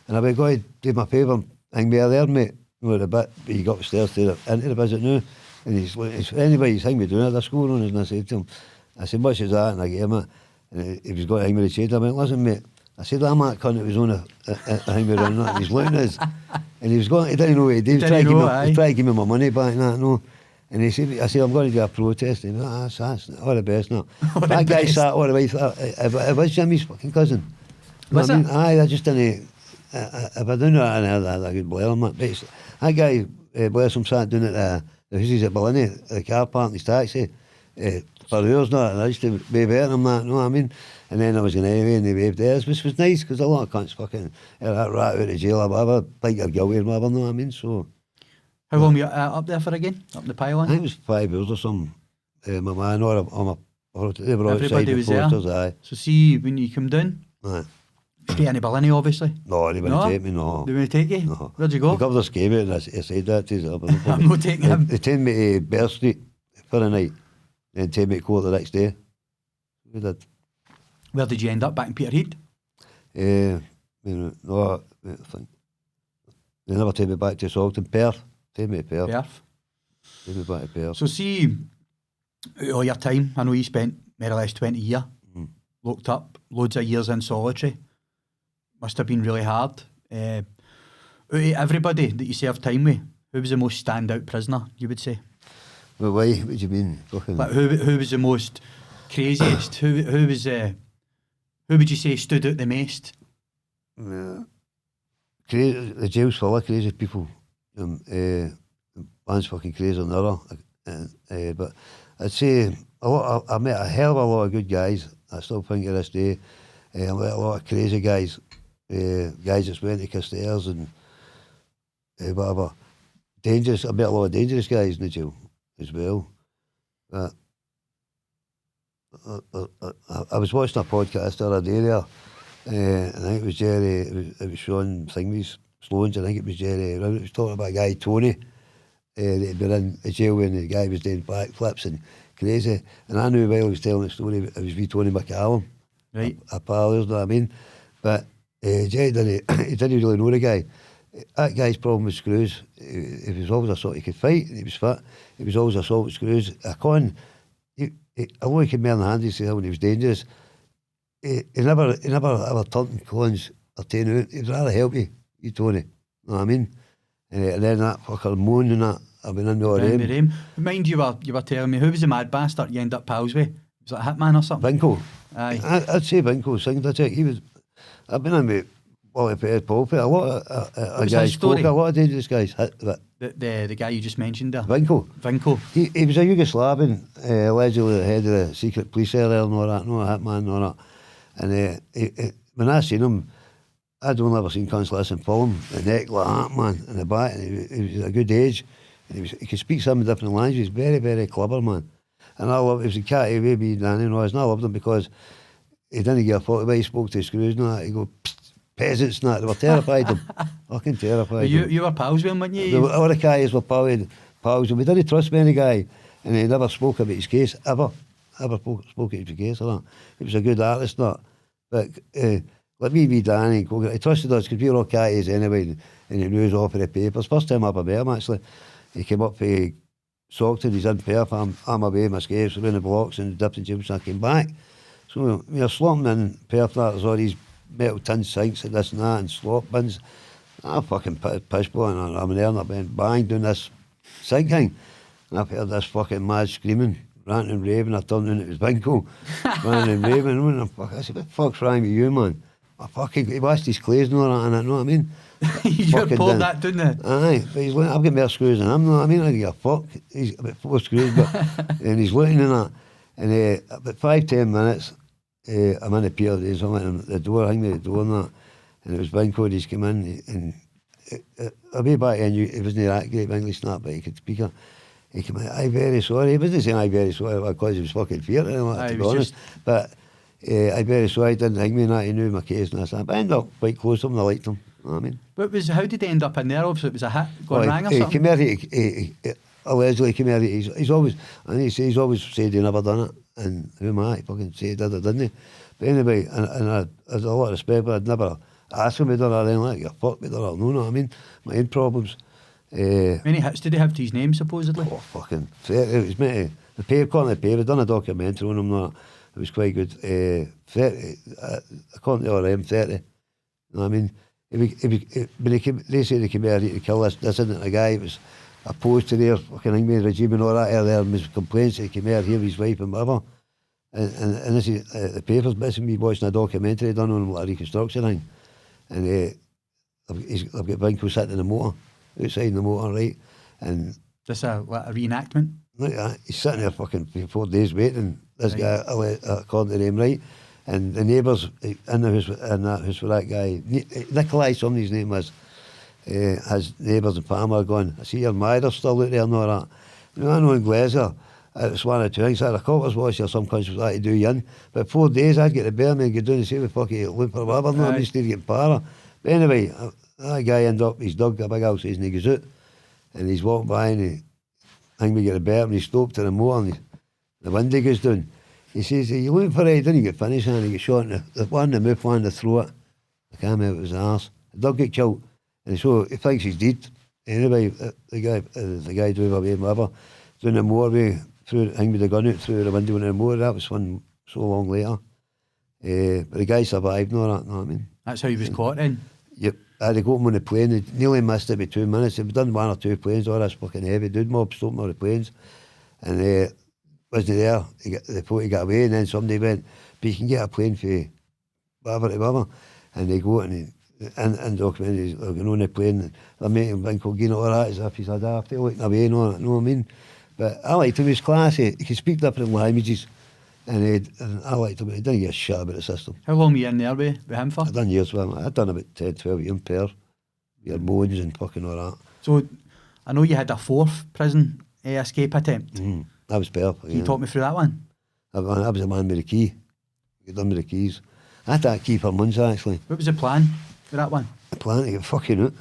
And I went, go ahead, do my favour and hang me there, mate. You know, a bit, but you got upstairs to into the visit now. And he's like, anyway, he's hanging me doing it, they're scoring on us. And I said to him, I said, much as that? And I gave him it. And he was going to hang me the shade. I went, listen, mate. I said, I'm that cunt that was on a hang me around that. And he's looking at us. And he was going, he didn't know what he did. He tried to give me my money back and that, no. And he said, I said, I'm going to do a protest. And he went, that's all the best now. That guy sat all the way through. It was Jimmy's fucking cousin. Was it? Aye, I just didn't. If I didn't know that, I could blare him. That guy, bless him, sat down at the houses at Ballini, the car park in his taxi, for hours now, and I used to wave at him, that, you know what I mean? And then I was going anyway, and they waved at us, which was nice, because a lot of cunts fucking, that rat out of jail or whatever, think you're guilty or whatever, you know what I mean? So. How long were you up there for again? Up the pylon? I think it was 5 hours or something. My man, they were outside Everybody the was posters, there. aye. So see, when you come down, Aye. straight into Ballini, obviously. No, they wouldn't take me, no. They wouldn't take you? No. Where'd you go? The governor came out and I said that to him. I'm not taking him. They took me to Bear Street for the night, then take me to court the next day. We did. Where did you end up? Back in Peterhead? No, I think. They never take me back to Salton. Perth. Take me to Perth. Perth. Take me back to Perth. So see, all your time, I know you spent more or less 20 years locked up, loads of years in solitary. Must have been really hard. Out of everybody that you served time with, who was the most standout prisoner, you would say? But why? What do you mean? Like who was the most craziest? who would you say stood out the most? The jail's full of crazy people. One's fucking crazy than the other. But I'd say I met a hell of a lot of good guys. I still think to this day. I met a lot of crazy guys. Guys that went to Castells and whatever. Dangerous. I met a lot of dangerous guys in the jail as well. But I was watching a podcast the other day there, and I think it was Jerry, it was Sean Thingy's Sloan's, I think it was Jerry. It was talking about a guy, Tony, that had been in a jail when the guy was doing backflips and crazy. And I knew while he was telling the story, it was wee Tony McCallum. Right. A pal, you know what I mean? But Jerry he didn't really know the guy. That guy's problem with screws, he was always a sort, he could fight, and he was fit, he was always assault with screws. A con, although he could man the hands when he was dangerous, he never ever turned cons or taken out. He'd rather help you Tony, you know what I mean? And then that fucker moan and that, I've been in the RM. Mind you were telling me, who was the mad bastard you end up pals with? Was it Hitman or something? Vinco. Aye. I'd say Vinco, I've been in with Wally Pettis, Paul Pettis, a lot of guys, a lot of dangerous guys. The guy you just mentioned there? Vinco. He was a Yugoslavian, allegedly the head of the secret police there and all that, no, a hitman and all that. And when I seen him, I'd only ever seen cunts listen pull him, the neck like that, man, in the back, and he was a good age. And he could speak some different languages, very, very clever, man. And I love, he was a catty baby, Danny and I loved him because he didn't give a fuck about, he spoke to his screws and that, he'd go, peasants and that, they were terrified of him, fucking terrified. You were pals with him, weren't you? All the guys were pals, and we didn't trust any guy, and he never spoke about his case, ever spoke about his case or that. He was a good artist, not. But like me, Danny, he trusted us because we were all catties anyway, and he knew us off of the papers. First time I ever met him, actually, he came up for Stockton, he's in Perth, I'm away, my skates were in the blocks and dipped in jail, so I came back. So you're slumping in Perth, there's all these metal tin sinks and this and that and slop bins. I fucking piss boy and I'm there and I've been bang doing this sink thing. And I've heard this fucking mad screaming, ranting and raving. I turned in, it was Binko, ranting and raving. And I said, what the fuck's wrong with you, man? He washed his clays and all that, and I know what I mean? You pulled that, didn't you? Aye, but he's like, I've got more screws than him, know what I mean? I don't give a fuck. He's about 4 screws, but and he's looking in that. And about 5-10 minutes, I'm in the pier days, I'm at the door, hanging at the door and that. And it was Binko, he's come in, and way back then, he wasn't that great with English, but he could speak. He came in, I'm very sorry. He wasn't saying I'm very sorry because he was fucking feared, to be honest. But I'm very sorry, he didn't hang me and that, he knew my case and that. But I ended up quite close to him, I liked him. You know what I mean? But how did he end up in there? Obviously, it was a hit gone wrong or something? He came here, allegedly came here, he's always, and he's always said he never done it. And who am I? He fucking said he did it, didn't he? But anyway, and I had a lot of respect, but I'd never asked him if he done it or anything like that. Fuck me, done it. No, what I mean? My own problems. Many hits did he have to his name, supposedly? Oh, fucking 30. It was me. The paper, according to the paper, done a documentary on him. That it was quite good. 30, according to RM, 30. You know what I mean? When they say they came here to kill this isn't a guy. It was opposed to their fucking English regime and all that earlier. And his complaints that he came here, his wife and whatever. And this is the papers basically me watching a documentary done on him, like a reconstruction thing. And I've got Binko sitting in the motor, outside in the motor, right? And just a reenactment? Like he's sitting there fucking for 4 days waiting. This guy, according to him, right? And the neighbours in the house, in that house with that guy, Nikolai, somebody's name was, his neighbours in Palmer going, I see your Myra's still out there and all that. You know, I know in Glasgow, it's one or two things, I had a copper's wash or some countries like to do you in. But 4 days I'd get the bear and get down and see the fucking look for whatever, no, I'm still getting para. But anyway, that guy ended up, he's dug a big house and he goes out and he's walking by and he, I think we get a bear and he stopped to the motor and the window goes down. He says, are you looking for it? Didn't he get finished and he get shot in the one in the mouth, one in the throat. I can't remember if it was the arse. The dog get killed. And so he thinks he's dead. Anyway, the guy drove away and whatever, down the motorway, hang with the gun out through the window in the motor. That was one so long later. But the guy survived and all that, you know what I mean? That's how he was caught in? Yep. I had to go him on the plane. He nearly missed it by 2 minutes. They've done 1 or 2 planes, all this fucking heavy dude mob stopping all the planes. And wasn't there. They thought he got away and then somebody went, but you can get a plane for whatever to whatever. And they go and document he's going on the plane and they're making Binko Gino all that as if he's had after looking away and all that, you know what I mean? But I liked him, he was classy, he could speak different languages and I liked him, he didn't give a shit about the system. How long were you in there with him for? I'd done years with him, I'd done about 10, 12 years in Perth, your moans and fucking all that. So I know you had a 4th prison escape attempt. That was Perth. Can you talk me through that one? I was a man with a key, got done with the keys. I had that key for months actually. What was the plan for that one? The plan to get fucking out.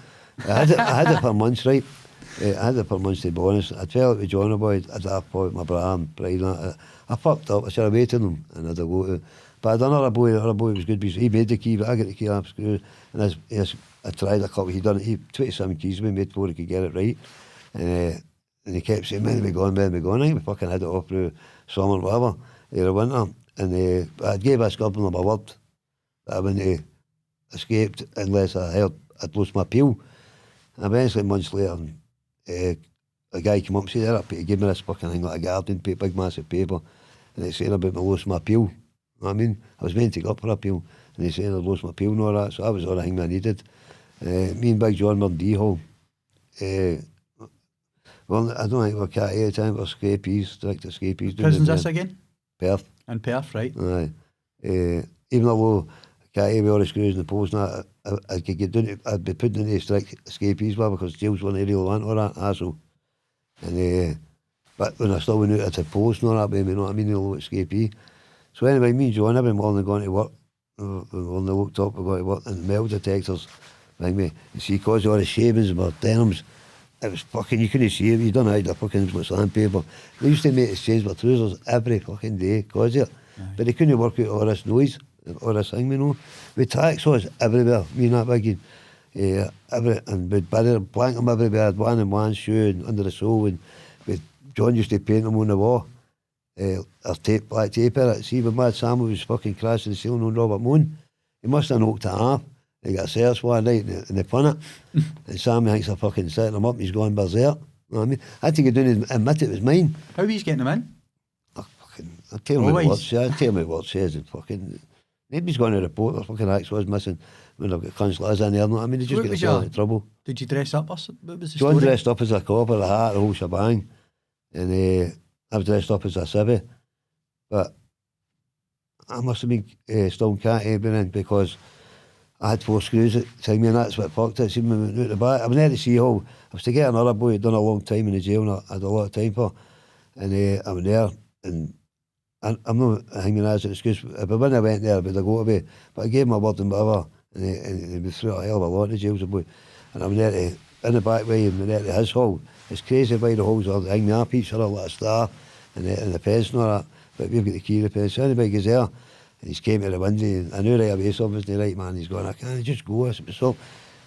I had it for months, right? I had it for months, to be honest. I fell out with Johnny Boy, I'd have with my brother and pride and that. I fucked up, I should have waited him and I'd have go to. But I'd another boy was good because he made the key, but I got the key up screw. And I tried a couple, he 27 keys we made before he could get it right. And he kept saying, when are we going? I think we fucking had it off through summer, whatever, the winter. And I gave a scrubbing of my word that I wouldn't escaped unless I heard I'd lost my appeal. And eventually, months later, a guy came up and said, he gave me this fucking thing like a garden paper, big massive paper, and he said about me lost my appeal. You know what I mean? I was meant to go up for appeal, and he said I'd lost my appeal and all that, so that was all the thing I needed. Me and Big John were in D-Hall. Well, I don't think we were cat at the time, we were escapees, direct escapees. Prison's this again? Perth. In Perth, right. Aye. Even though cat with all the screws and the poles and that, I could get down, I'd be put into strict escapees because jails weren't really want all that hassle. And but when I still went out at the post and all that, you know what I mean, a little escapee. So anyway, me and John every morning going to work, when they looked up, we got to work, and the metal detectors rang me, and see, because all the shavings and my denims, it was fucking, you couldn't see it, you don't hide the fucking with sandpaper. They used to make us change my trousers every fucking day, cause of it. But they couldn't work out all this noise, all this thing, you know. With tax saws everywhere, me and that biggie. And we'd bury them, blank them everywhere, one in one shoe and under the sole, and John used to paint them on the wall. black tape in it. See, when Mad Samuel was fucking crashing the ceiling on Robert Moon, he must have knocked it off. They got a search one night and they pun it. And Sammy thinks they're fucking setting him up, he's going berserk. You know what I mean? I had to get down and admit it was mine. How are you getting him in? I'll tell him what it says. And fucking, maybe he's going to report the fucking axe was missing when I've got consulars in there. I mean, they just get themselves into trouble. Did you dress up? What was the John story? dressed up as a cop with a hat, the whole shebang. And I was dressed up as a civvy. But I must have been still can't everything because I had 4 screws at the time, and that's what fucked it. See, when we went out the back, I went there to see how I was to get another boy who'd done a long time in the jail and I had a lot of time for. And I went there, and I'm not hanging as an excuse, but when I went there, I would have go to be. But I gave him a word and whatever, and we threw a hell of a lot in the jails, boy. And I went there in the back way, and went there to his hall. It's crazy by the halls, they hang me up each other like a star, and the pens and all that. But we've got the key to the pens. So anybody goes there, and he's came to the window, and I knew right away something wasn't right, man. He's going, I can't just go. I said, so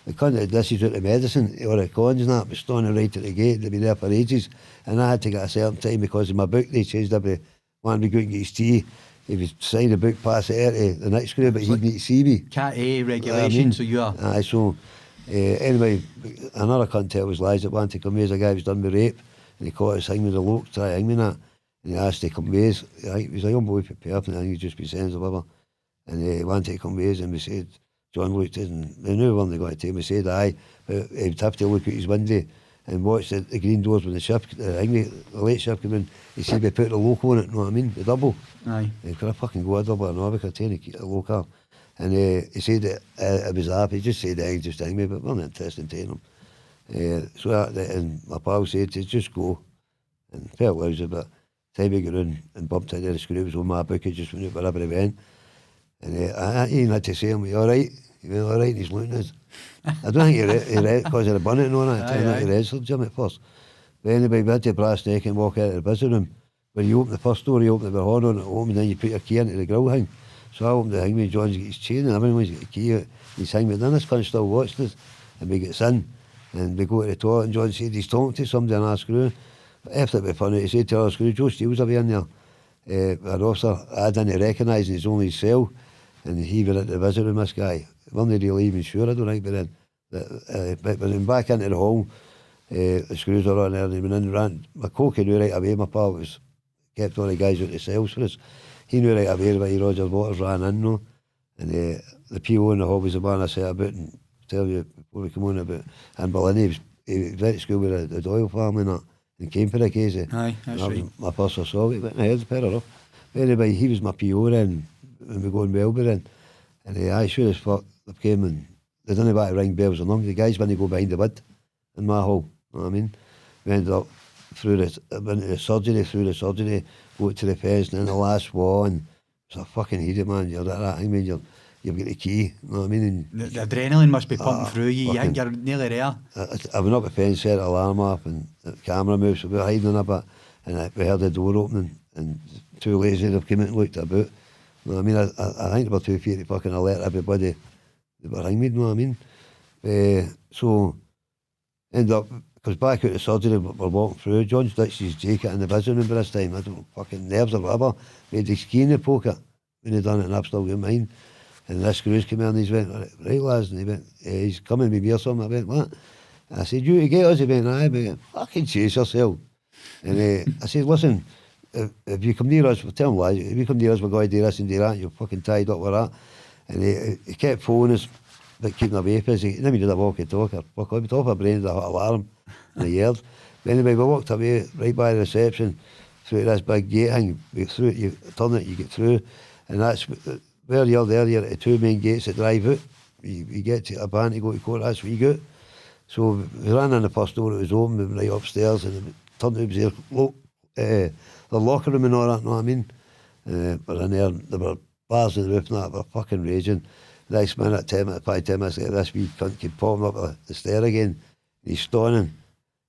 the cunt that dishes out the medicine, or the cons and that, was standing right at the gate, they'd been there for ages. And I had to get a certain time because in my book, they changed every one we go and get his tea. If he signed the book, pass it out to the next screw, but he'd need to see me. Cat A regulation, so you are. Aye, so anyway, another cunt tell was lies that wanted to come with a guy who was done with rape, and he caught us hanging with the look, try to hang me and that. And he asked to come with us. He was a young boy prepared, and I think he'd just be saying or whatever. And he wanted to come with us, and we said, John looked at us, and we knew we weren't going to take him. We said, aye, but he'd have to look at his window and watch the green doors when the ship, the late ship came in. He said we put the loco on it, you know what I mean? The double. Aye. Could I fucking go a double or not? We could take a loco. And he said that it was up. He just said, just hang me, but we're not interested in taking him. And my pal said, just go. And felt lousy, but time we got in and bumped into the screws on my book, he just went out wherever he went. And I even had to say to him, you all right? He went, all right, and he's looking at us. I don't think he read because of the bonnet and all that. I think he wrestled Jim at first. But anyway, we had to brass neck and walk out of the busy room. When you open the first door, you open it with a horn on it home, and then you put your key into the grill thing. So I opened the thing with John's got his chain, and everyone's got the key out. He's hanging with this cunt still watching us. And we get in, and we go to the toilet, and John said he's talking to somebody in our screw. But after it was funny, he said to our screw, Joe Steele's away in there. Our officer, I didn't recognise his only cell, and he went into the visit room, this guy. Weren't really even sure, I don't think, but then. But when back into the hall, the screws were on there, and he went in and ran. My coke knew right away, my pal was kept all the guys out the cells for us. He knew right away about Roger Waters ran in, no? And the PO in the hall was the man I said about, and tell you before we come on about, in Berlin, he was at school with the Doyle family and that, and came for the case. Aye, that's right. My first assault, he went in the head, pair her up. But anyway, he was my PO then, when we go in Melbourne then. And I sure as fuck, they came and they didn't want to ring bells or nothing. The guys went to go behind the wood in my hall, you know what I mean? We ended up through the surgery, go to the fence, and then the last wall, and it's a fucking idiot, man. You're like that, I mean, you've got the key, you know what I mean? And the adrenaline must be pumping through you, you think you're nearly there. I went up the fence, set the alarm off, and the camera moved, so we were hiding a bit, and we heard the door opening, and 2 lazy have come out and looked about. You know what I mean? I think they were 2 feet to fucking alert everybody that were hanging, you know what I mean? So, end up, because back out of surgery, we're walking through, John ditched his jacket in the visiting room by this time, I don't know, fucking nerves or whatever, he had his key in the pocket when he'd done it, and I've still got mine. And this screws came in, and he went, right lads, and he went, he's coming with me or something. I went, what? And I said, you to get us? He went, aye, but fucking chase yourself. And I said, listen, if you come near us, we'll tell him lies, if you come near us, we're going to do this and do that, and you're fucking tied up with that. And he kept phoning us, but keeping away from us. Then we did a walkie-talkie, fuck on, we top our brains, a hot alarm, and he yelled. But anyway, we walked away right by the reception, through this big gate thing, we through it, you turn it, you get through, and that's where you're there, you're at the 2 main gates that drive out. You get to a band to go to court, that's where you go. So we ran in the first door, it was open, we went right upstairs, and it turned out it was the locker room and all that, you know what I mean? But in there were bars in the roof and that, were fucking raging. Next minute, 10 minutes, 5-10 minutes later, this wee cunt came popping up the stair again. He's stoning.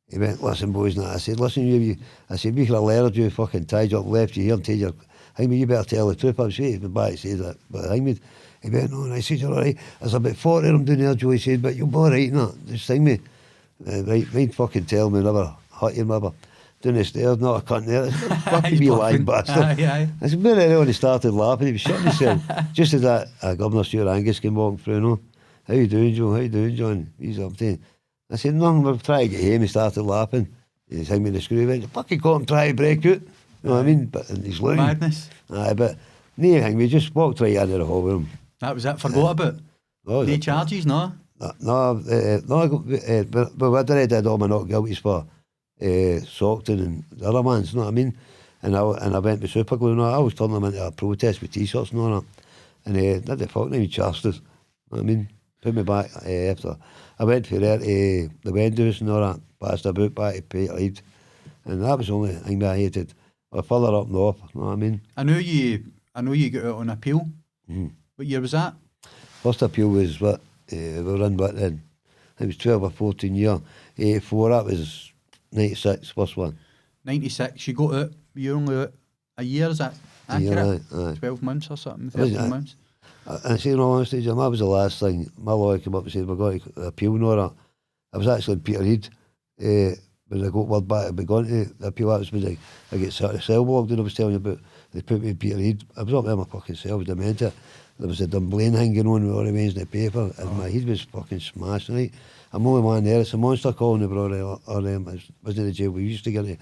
He went, listen boys, and I said, listen you, I said, we could have alerted you, fucking tied you up, left you here and told you, I mean, you better tell the truth. I was saying, he back, he said that, but I mean, he went, no, and I said, you're all right. There's about 40 of them down there, Joe, he said, but you'll be all right, no, just thing me. Right, fucking tell me, never hurt you, never. down the stairs, not a cunt there. It's a fucking wee lying bastard. Aye. I said, where the hell he started laughing, he was shitting himself. Just as that Governor Stuart Angus came walking through, no. How you doing, Joe? How you doing, John? He's up there. I said, no, we're trying to get home. He started laughing. He's hanging me the screw. He went, fucking caught him trying to break out. You know what I mean? But he's looking. Madness. Aye, but no hang, we just walked right into the hall with him. That was it. Forgot about. No charges, no. No, but what I did all my not guilties for Stockton and the other ones, you know what I mean? And I went with super glue and all. I was turning them into a protest with t-shirts and all that. And did the fucking even charged us. You know what I mean? Put me back after. I went for there to the Wendows and all that, passed about back to Peterhead. And that was the only thing that I hated. Or further up north, you know what I mean? I know you got out on appeal. Mm-hmm. What year was that? First appeal was what we were in back then. It was 12 or 14 years. 84, that was 96, first one. 96, you got out, you only out a year, is that accurate? Aye. 12 months or something, 13 months. And see, in all honesty, Jim, that was the last thing. My lawyer came up and said, we're going to appeal and all that. I was actually in Peterhead. When I got word back, I'd be going to the appeal. That was when I get sort of cell blocked, and I was telling you about. They put me in Peterhead. I was up there in my fucking cell, I was demented. There was a Dunblane hanging on with all the remains in the paper, and my head was fucking smashed, right? I'm only one there, it's a monster calling the brother, or I wasn't in the jail we used to get it.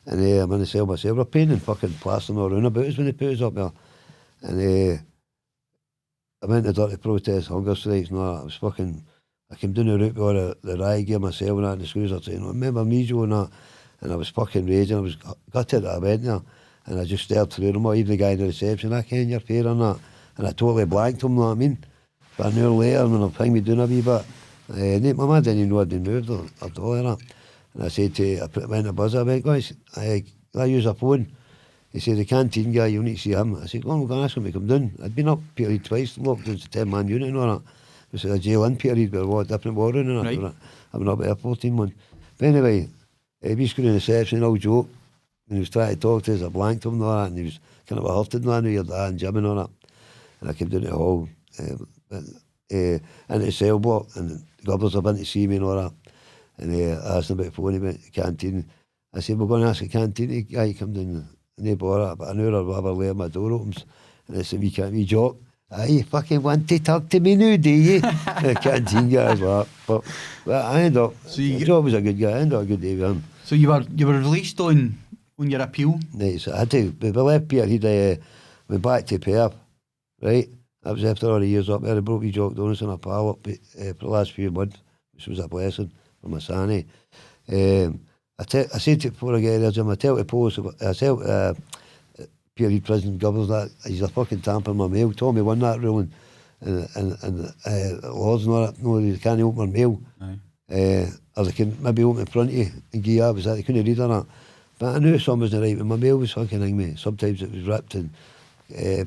And I'm in the cell myself, we're painting fucking plastering all around about us when they put us up there. And I went to dirty protest, hunger strikes and all that. I came down the route with all the riot gear myself and that, and the screws are saying, remember me, Joe, and that? And I was fucking raging, I was gutted that I went there. And I just stared through them, or even the guy in the reception, I ken your fair and that. And I totally blanked him, you know what I mean? But an hour later, when I'm pinging me down a wee bit, my man didn't even know I'd been moved or all of that. And I said to I put him in the buzzer, I went, guys, I use a phone. He said, the canteen guy, you need to see him. I said, we're going to ask him to come down. I'd been up Peterhead twice, locked into the 10-man unit and all that. It was a jail in Peterhead, but a different war room and that. Right. I've been up there 14 months. But anyway, we screwed in the reception, all joke. And he was trying to talk to us, I blanked him and all that, and he was kind of a hurted man with your dad and Jim and all that. And I came down to the hall, into the cell block, and the governors have been to see me and all that. And I asked him about the phone, he went to the canteen. I said, we're going to ask the canteen guy to come down, and they bought it, but an hour or whatever later, my door opens, and I said, we joke. You fucking want to talk to me now, do you? The canteen guy was like, but I ended up, Jock was a good guy, I ended up a good day with him. So you were released on your appeal? Right, so I had to, we left Peterhead, went back to Perth, right? That was after all the years up there. I broke me Jock Donuts and a pal up for the last few months, which was a blessing for my sanity. I said to before I get there, Jim, I tell the post, I tell Peterhead prison governors that he's a fucking tampering my mail. Tommy won that ruling, and Lords and all that, no, they can't open their mail. Or they can maybe open in front of you and give you up, they couldn't read on that. But I knew something wasn't right, but my mail was fucking hanging me. Sometimes it was ripped and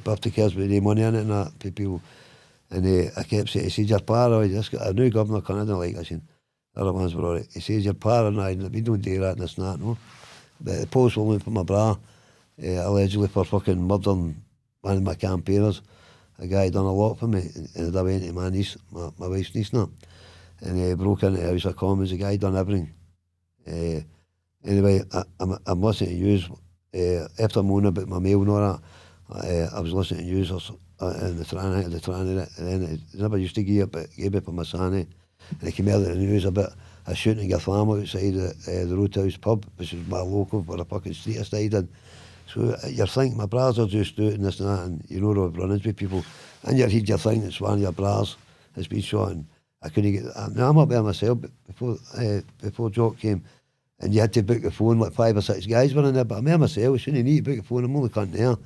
birthday cards with no money in it and that for people. And I kept saying, he said, you're paranoid. A new governor coming in like I said, the other ones were alright. He says, you're paranoid, we don't do that and this and that, no. But the post will look for my bra, allegedly for fucking murdering one of my campaigners. A guy done a lot for me, and I went to my niece, my wife's niece now, and broke into the House of Commons. The guy done everything. Anyway, I'm listening to yous. After moaning about my mail and all that, I was listening to yous in the tranny, and then I never used to give it for my sanity. And he came out of the news about a shooting in family outside the Roadhouse pub, which is my local, where a fucking street I stayed in. So you're thinking my bras are just out and this and that, and you know they'll run into people. In your head you're thinking it's one of your bras has been shot, and I couldn't get. I'm up there myself before Jock came, and you had to book the phone, like 5 or 6 guys were in there, but I'm there myself, I shouldn't need to book the phone, I'm only cunt there.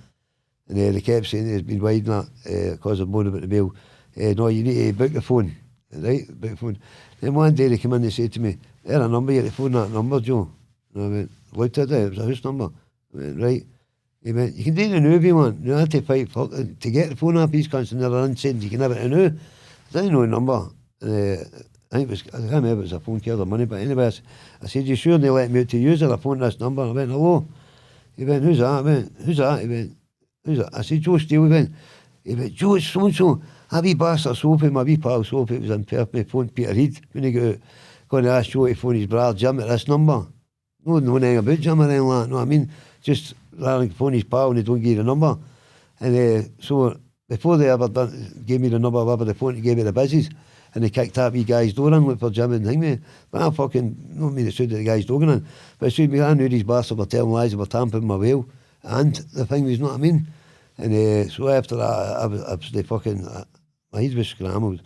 And they kept saying it's been widening that because of moaning about the bill. No, you need to book the phone, right? Book the phone. Then one day they came in and said to me, there's a number, you have to phone that number, Joe. And I went, looked at it, it was a house number. I went, right. He went, you can do it in a man. You have to fight to get the phone off these cunts, and they're unseen, you can have it in a. I didn't know the number. I can't remember if it was a phone card or money, but anyway, I said, you sure they let me out to use it? I phoned this number. I went, hello. He went, who's that? I went, who's that? He went, who's that? I said, Joe Steele. He went, Joe, it's so-and-so. A wee bastard Soapy, my wee pal Soapy, was in Perth, me phoned Peterhead when he got out. Going to ask Joe to phone his brother Jim at this number. No anything about Jim or anything like that, know what I mean? Just rather than phone his pal and they don't give you the number. And so before they ever gave me the number of the phone, they gave me the business. And they kicked that wee guy's door in, look for Jim and thing me. But I fucking, not mean it stood the guy's door in. But it stood me, I knew these bastards were telling lies, they were tampering my wheel. And the thing was, you know what I mean? And so after that, I was the fucking, my head was scrambled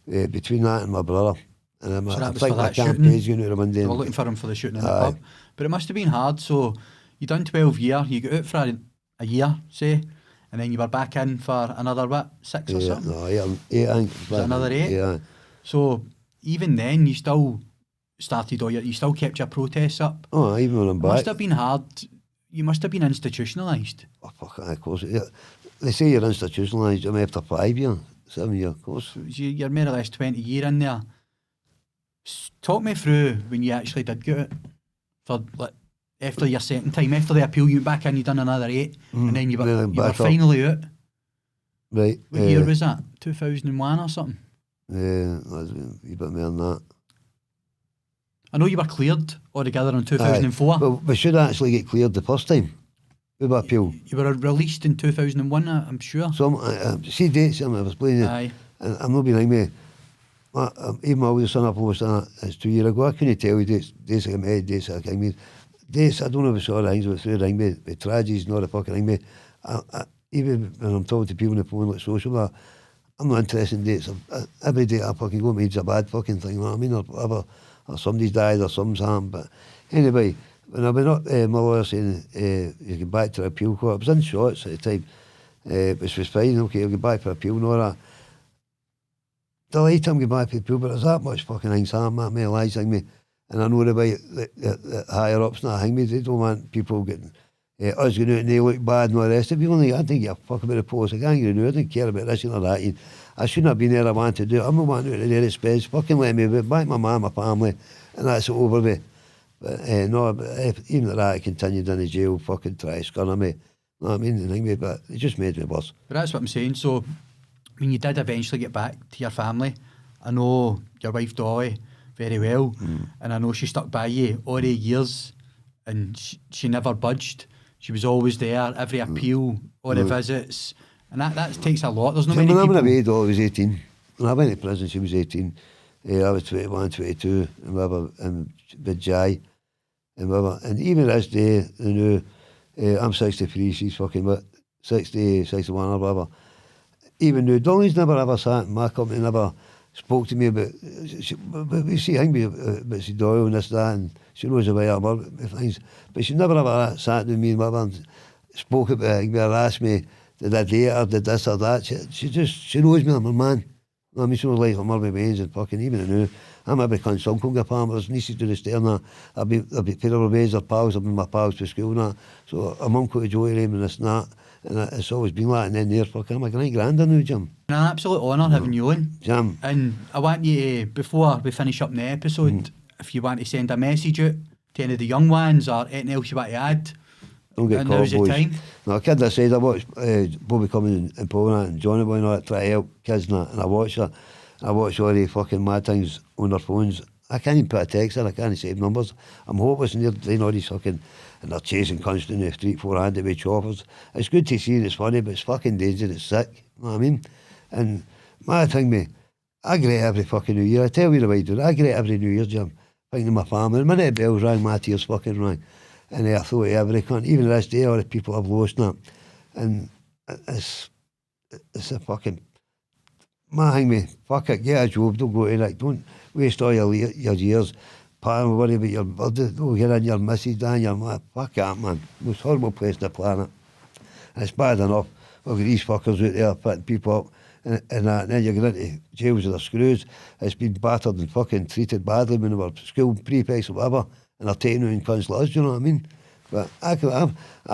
between that and my brother. And So that I was think for my that camp shooting? pays you know the one day. They were looking for him for the shooting in the pub. But it must have been hard. So you done 12 years, you got out for a year, say, and then you were back in for another, what, 6 or something? No, eight, I think. Was it another 8? Yeah. So even then, you still started all you still kept your protests up. Oh, even when I'm back. Must have been hard. You must have been institutionalised. Oh, fuck, of course. Yeah. They say you're institutionalised after 5 years, 7 years, of course. You're more or less 20 years in there. Talk me through when you actually did get it. For like, after your second time, after the appeal, you went back in, you done another 8, and then you were finally out. Right. What year was that? 2001 or something? Yeah, that was a wee bit more than that. I know you were cleared altogether in 2004. Well, we should actually get cleared the first time. We were appeal. You were released in 2001, I'm sure. See dates, I was playing it. Aye. And I'm not being like me. Even my oldest son, I posted that, it's 2 years ago. I couldn't tell you dates I made, dates I came with. Dates, I don't know if it's all the things, but through the ring me, the tragedies and all the fucking ring me. Even when I'm talking to people on the phone like social, that I'm not interested in dates. Every date I fucking go, it's a bad fucking thing, you know what I mean? Or whatever, or somebody's died or something's happened. But anyway, when I went up, my lawyer saying, you get back to the appeal court, I was in shots at the time, which was fine, okay, I'll get back for appeal and all that. Delighted I'm going back to the appeal, but there's that much fucking things happening, that many lies hang me. And I know the way the higher ups and that hang me, they don't want people getting, us going out and they look bad and all the rest of it. Only, I think you're fucking about the post, I can't get I don't care about this and that. I shouldn't have been there, I want to do it. I'm not wanting out there at space, fucking let me back my mum, my family, and that's it over with. But no, even that I continued in the jail, fucking try to scunner me. You know what I mean? But it just made me worse. But that's what I'm saying. So when you did eventually get back to your family, I know your wife Dolly very well, and I know she stuck by you all the years, and she never budged. She was always there, every appeal, all the visits, and that takes a lot. There's not many people. When I went away, Dolly was 18. When I went to prison, she was 18. I was 21, 22, and whatever, and with Jai, and whatever. And even this day, you know, I'm 63, she's fucking what, 60, 61 or whatever. Even though Dolly's never ever sat in my company, never spoke to me about, we see about she Doyle and this, that, and she knows about her things, but she never ever sat with me and whatever and spoke about it, or asked me, did I date her, did this or that. She knows me, I'm a man. I mean, she knows like I'm my veins and fucking, even now, I'm every cunt's uncle, get palm, there's nieces to the stair and that. I'll be paid over ways, or pals, I've been my pals to school and that. So I'm uncle to Joey and this and that. And it's always been like, and then there, fucking, I'm a great grander now, Jim. An absolute honour having you on. Jim. And I want you to, before we finish up the episode, if you want to send a message out to any of the young ones or anything else you want to add, don't get and called, now's the boys. time. No, kid, I said, I watched Bobby coming and Paul and Johnny Boy and all that, try to help kids and that, and I watched it. I watch all the fucking mad things on their phones. I can't even put a text in, I can't save numbers. I'm hopeless and they're doing all these fucking, and they're chasing constantly in the street, four-handed with choppers. It's good to see and it's funny, but it's fucking dangerous, it's sick, you know what I mean? And my thing, me, I greet every fucking New Year. I tell you the way I do it, I greet every New Year, Jim. Thinking of my family. The minute the bells rang, my tears fucking rang. And I thought every cunt, even this day, all the people I've lost now. And it's a fucking, my thing, me, fuck it, get a job, don't go to like, don't waste all your years, parting worry about your birthday, don't get in your missus, down your man, fuck that, man. Most horrible place on the planet. And it's bad enough, we've got these fuckers out there putting people up, and then you get into jails with their screws. It's been battered and fucking treated badly when they were school prefects or whatever, and they're taking out in cunts like us, you know what I mean? But I've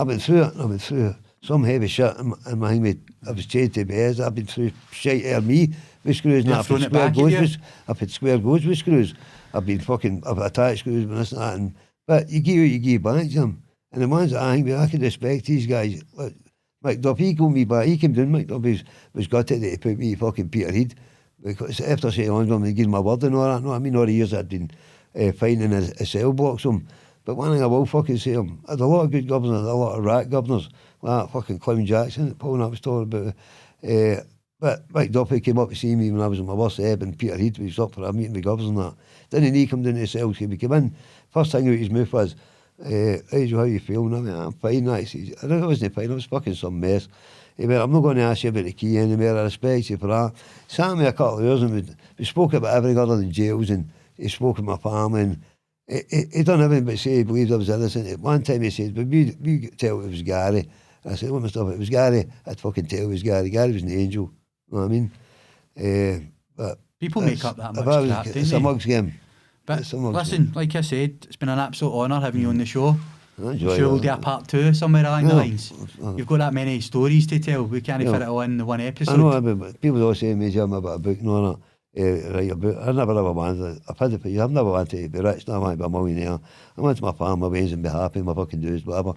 been through it, I've been through some heavy shit, and I was chained to beds, I've been through shit out of me with screws, and I've had square goes with screws, I've attached screws with this and that, but you give back to them, and the ones that I can respect these guys. Like, McDuff, he called me back, he came down, McDuff was gutted that he put me fucking Peterhead, because after saying on him, he gave my word and all that, no, I mean, all the years I'd been fighting in a cell block, so But one thing I will fucking say him, I had a lot of good governors, a lot of rat governors, like that fucking Clown Jackson that Paul and I was talking about. But Mike Duffy came up to see me when I was on my worst ebb, and Peter Heath was up for a meeting with governors and that. Didn't he come down to the cells? He came in, first thing out his mouth was, hey Joe, how you feeling? I mean, I'm fine. He says, I know I wasn't fine, I was fucking some mess. He went, I'm not going to ask you about the key anymore, I respect you for that. Sat me a couple of hours and we spoke about everything other than jails, and he spoke with my family, and he done everything but say he believes I was innocent. At one time he said, but we tell it was Gary. I said, what my stuff, it was Gary, I'd fucking tell it was Gary. Gary was an angel, you know what I mean? But people make up that much crap, don't they? It's a mug's game. But listen, like I said, it's been an absolute honour having you on the show. I'm sure we'll do a part 2 somewhere along the lines. You've got that many stories to tell. We can't fit it all in the one episode. I know, but people always say to me, I'm about a book, no, write a book. I never ever wanted, I've had it for years, I've never wanted to be rich, I want to be a millionaire. I want my family, my ways, and be happy, my fucking dues, whatever.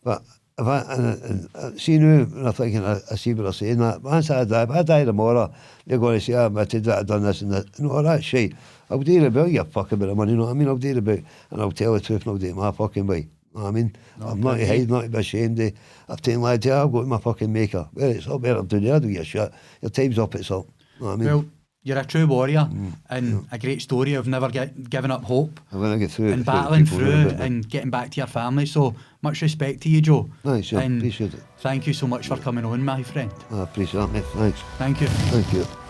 But if I see now, when I'm thinking, I see what they're saying, that once I die, if I die tomorrow, they're going to say, I admitted that I've done this and that. No, that's shit. I'll do it about your fucking bit of money, you know what I mean? I'll do it about, and I'll tell the truth, and I'll do it my fucking way. You know what I mean? I'm not to hide, not to be ashamed of. I've taken lads, I'll go to my fucking maker. Well, it's up there, I'm doing it, I do your shit. Your time's up, it's up. You know what I mean? Well, you're a true warrior, and a great story of never given up hope. I'm going to get through it. And battling through it and getting back to your family. So much respect to you, Joe. Thanks, yeah, and appreciate it. Thank you so much for coming on, my friend. I appreciate that, mate. Thanks. Thank you. Thank you.